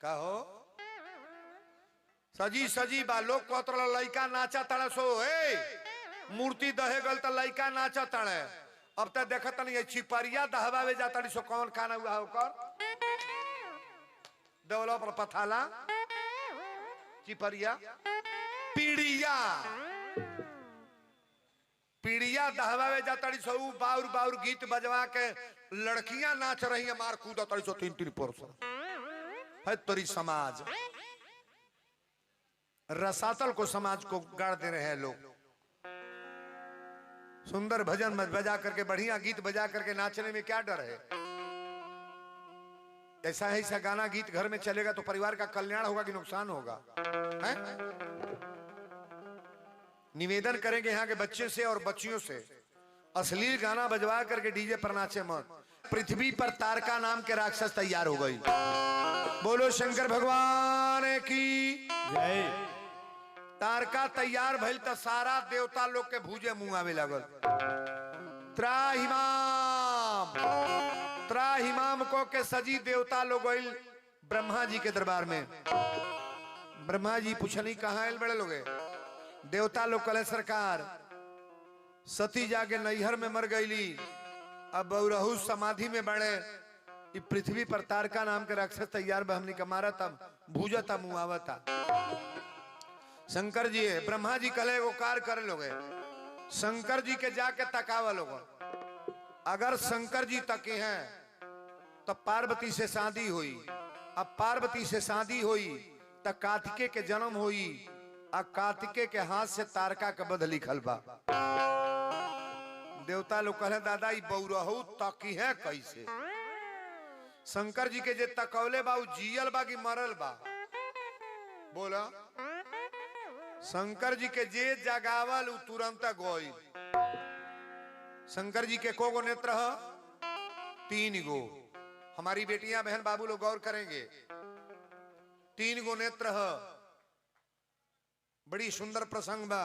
का हो सजी सजी बा लोग कहत लइका नाचा तड़े सो ए मूर्ति दहे गल तो लइका नाचा तड़े अब तो देखत नहीं चिपरिया दहबावे जाता सो कौन खाना हुआ होकर देवला पर पथाला चिपरिया पीड़िया पीड़िया दहबावे जाता सो बाउर बाउर गीत बजवा के लड़कियां नाच रही है मार कूदा तड़ी सो 3-3 पुरुष है तोरी समाज रसातल को समाज को गाड़ दे रहे हैं लोग सुंदर भजन बजा करके बढ़िया गीत बजा करके नाचने में क्या डर है ऐसा गाना गीत घर में चलेगा तो परिवार का कल्याण होगा कि नुकसान होगा है? निवेदन करेंगे यहाँ के बच्चे से और बच्चियों से अश्लील गाना बजवा करके डीजे पर नाचे मत। पृथ्वी पर तारका नाम के राक्षस तैयार हो गई। बोलो शंकर भगवान की जय। तारका तैयार भइल तो सारा देवता लोग के भूजे मुंह आवे लगल। त्राहिमाम को के सजी देवता लोग गइल ब्रह्मा जी के दरबार में। ब्रह्मा जी पूछनी कहाँ आयल बड़े लोगे? देवता लोग कले सरकार सती जाके नैहर में मर गईली, अब बहुरहू समाधि में बड़े। पृथ्वी पर तारका नाम के राक्षस तैयार हमने का मारा तब भूजता मुआवता। शंकर जी है, ब्रह्मा जी कले वो कार करे लोगे। शंकर जी के जाके तकावा लोग, अगर शंकर जी तके हैं तो पार्वती से शादी हुई। अब पार्वती से शादी हुई तो कार्तिकेय के जन्म हुई। अब कार्तिकेय के हाथ से तारका का बध लिखल बा। देवता लोग कहे दादा ई बहुरहू तकी है कैसे? शंकर जी के जे तकौले बा जियल बा कि मरल बा? बोला शंकर जी के जे जगावल तुरंत गोई। शंकर जी के को गो नेत्र है? 3 गो। हमारी बेटियां बहन बाबू लोग गौर करेंगे, 3 गो नेत्र है। बड़ी सुंदर प्रसंग बा।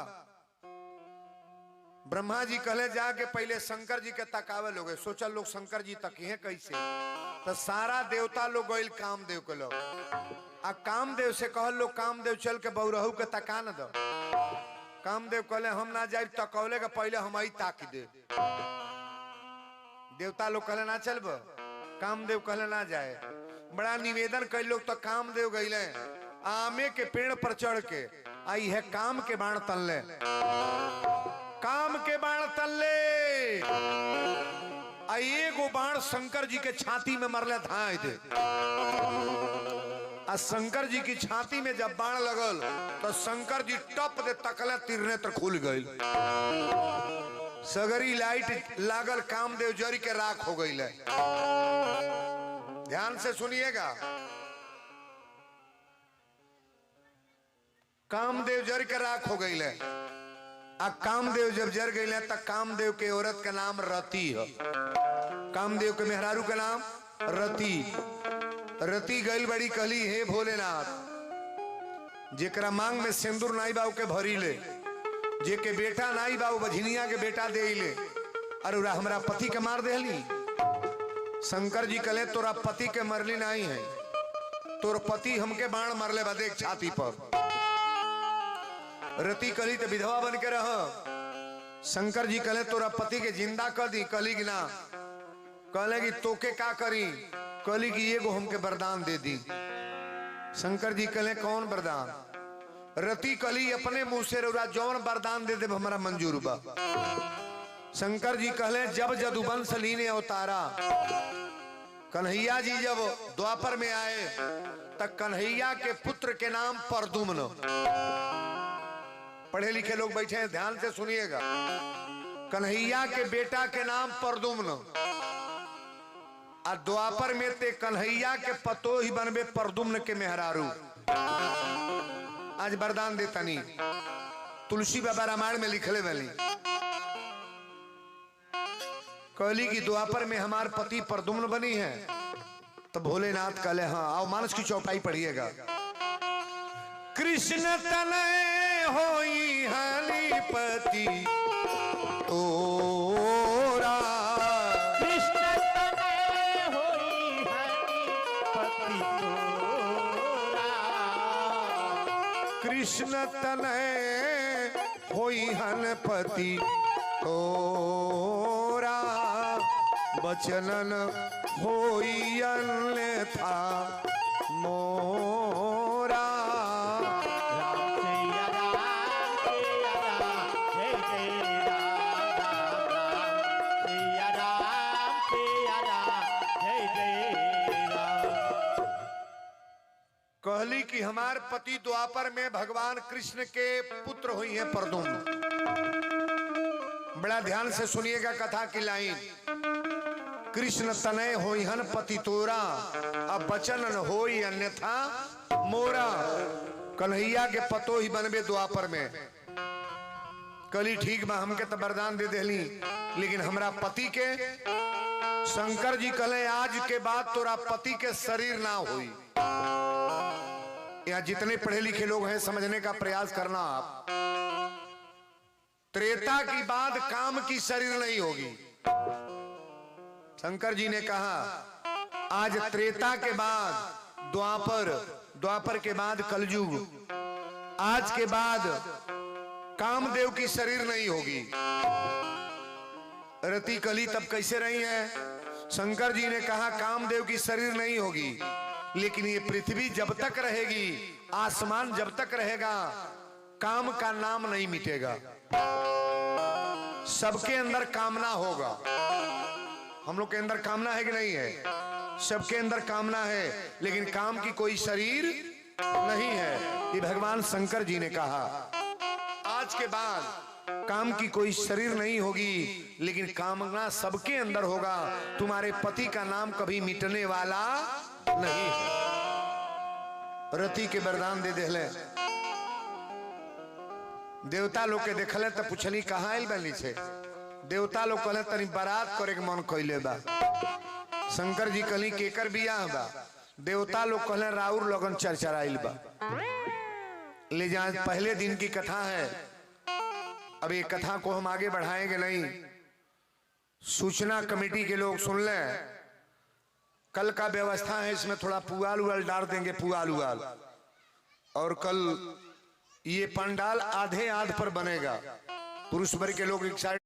ब्रह्मा जी कहले जाके पहले शंकर जी के तकावे लोगे। सोचल लोग शंकर जी तकिए कैसे? तो सारा देवता लोग गइल कामदेव के लोग। आ कामदेव से कहल लोग कामदेव चल के बहुरहू के तका न दो। कामदेव कहले हम ना जाए तकौले के पहले हम आई ताक दे। देवता लोग कहले ना चलब। कामदेव कहले ना जाए। बड़ा निवेदन कर लोग तो कामदेव गईले आमे के पेड़ पर चढ़ के आई है काम के बाण तलले। काम के बाण तलले आई एगो बाण शंकर जी के छाती में मरले धाए दे। आ शंकर जी की छाती में जब बाण लगल तो शंकर जी टप दे तकले त्रिनेत्र खुल गई, सगरी लाइट लागल, कामदेव जरी के राख हो गई। ध्यान से सुनिएगा, कामदेव जर के राख हो गई। आ कामदेव जब जर गई तो कामदेव के औरत का नाम रति है, कामदेव के मेहरारू का नाम रति। रति गई बड़ी कहली, हे भोलेनाथ, जेकरा मांग में सिंदूर नाई बाऊ के भरी ले, जे के बेटा नाई बाऊ बझनिया के बेटा दे ले, अरे हमरा पति के मार देली। शंकर जी कहले, तोरा पति के मरली नहीं है, तोर पति हमके बाण मरले बा, देख छाती पर। रति कहली तो विधवा बन के रह। शंकर जी कहले, तोरा पति के जिंदा कर दी। कहली कि ना। कहले कि तोके का करी। कहली कि एगो हमके वरदान दे दी। शंकर जी कहले, कौन वरदान। रति कहली, अपने मुंह से रउरा जौन वरदान दे दे हमारा मंजूर बा। शंकर जी कहले, जब जदुवंश लीने अवतारा, कन्हैया जी जब द्वापर में आए तब कन्हैया के पुत्र के नाम परदुम्न। पढ़े लिखे लोग बैठे हैं, ध्यान से सुनिएगा। कन्हैया के बेटा के नाम परदुम्न, और द्वापर में ते कन्हैया के पतो ही बनबे परदुम्न के मेहरारू। आज वरदान देतनी, तुलसी बाबा रामायण में लिखले वाली। कहली कि द्वापर में हमार पति परदुम्न बनी है। तो भोलेनाथ कहले, हाँ आओ मानस की चौपाई पढ़िएगा। कृष्ण तनय होई हनीपति तोरा, कृष्ण तनय होई हनीपति तोरा, कृष्ण तनय होई हनपति तोरा, बचनन होई अन्यथा मोरा। कहली कि हमार पति द्वापर में भगवान कृष्ण के पुत्र हुई हैं परदुम्न। बड़ा ध्यान से सुनिएगा कथा की लाइन। कृष्ण तनय होई हन पति तोरा, अब बचन होई अन्यथा मोरा। कन्हैया के पतो ही बनबे द्वापर में। कहली ठीक बा, हमके तो वरदान दे देली, लेकिन हमरा पति के। शंकर जी कहले, आज के बाद तोरा पति के शरीर ना हुई। यहाँ जितने पढ़े लिखे लोग हैं समझने का प्रयास करना आप। त्रेता की बाद काम की शरीर नहीं होगी। शंकर जी ने कहा, आज त्रेता के बाद द्वापर, द्वापर के बाद कलयुग, आज के बाद कामदेव की शरीर नहीं होगी। रति कली तब कैसे रही है। शंकर जी ने कहा, कामदेव की शरीर नहीं होगी, लेकिन ये पृथ्वी जब तक रहेगी, आसमान जब तक रहेगा, काम का नाम नहीं मिटेगा। सबके अंदर कामना होगा। हम लोग के अंदर कामना है कि नहीं है। सबके अंदर कामना है, लेकिन काम की कोई शरीर नहीं है। ये भगवान शंकर जी ने कहा, आज के बाद काम की कोई शरीर नहीं होगी, लेकिन कामना सबके अंदर होगा। तुम्हारे पति का नाम कभी मिटने वाला नहीं है। रति के वरदान दे देले। देवता लोग के देखले तो पूछली, कहाँ आइल बनी छे। देवता लोग कहले, तनी बारात करे के मन कइले बा। शंकर जी कहली, केकर बियाह बा। देवता लोग कहले, राउर लगन चरचराइल बा। ले जा, पहले दिन की कथा है। अब ये कथा को हम आगे बढ़ाएंगे नहीं। सूचना कमेटी के लोग सुन लें, कल का व्यवस्था है, इसमें थोड़ा पुआल उवाल डाल देंगे, पुआल उवाल। और कल ये पंडाल आधे आध पर बनेगा। पुरुष वर्ग के लोग एक साइड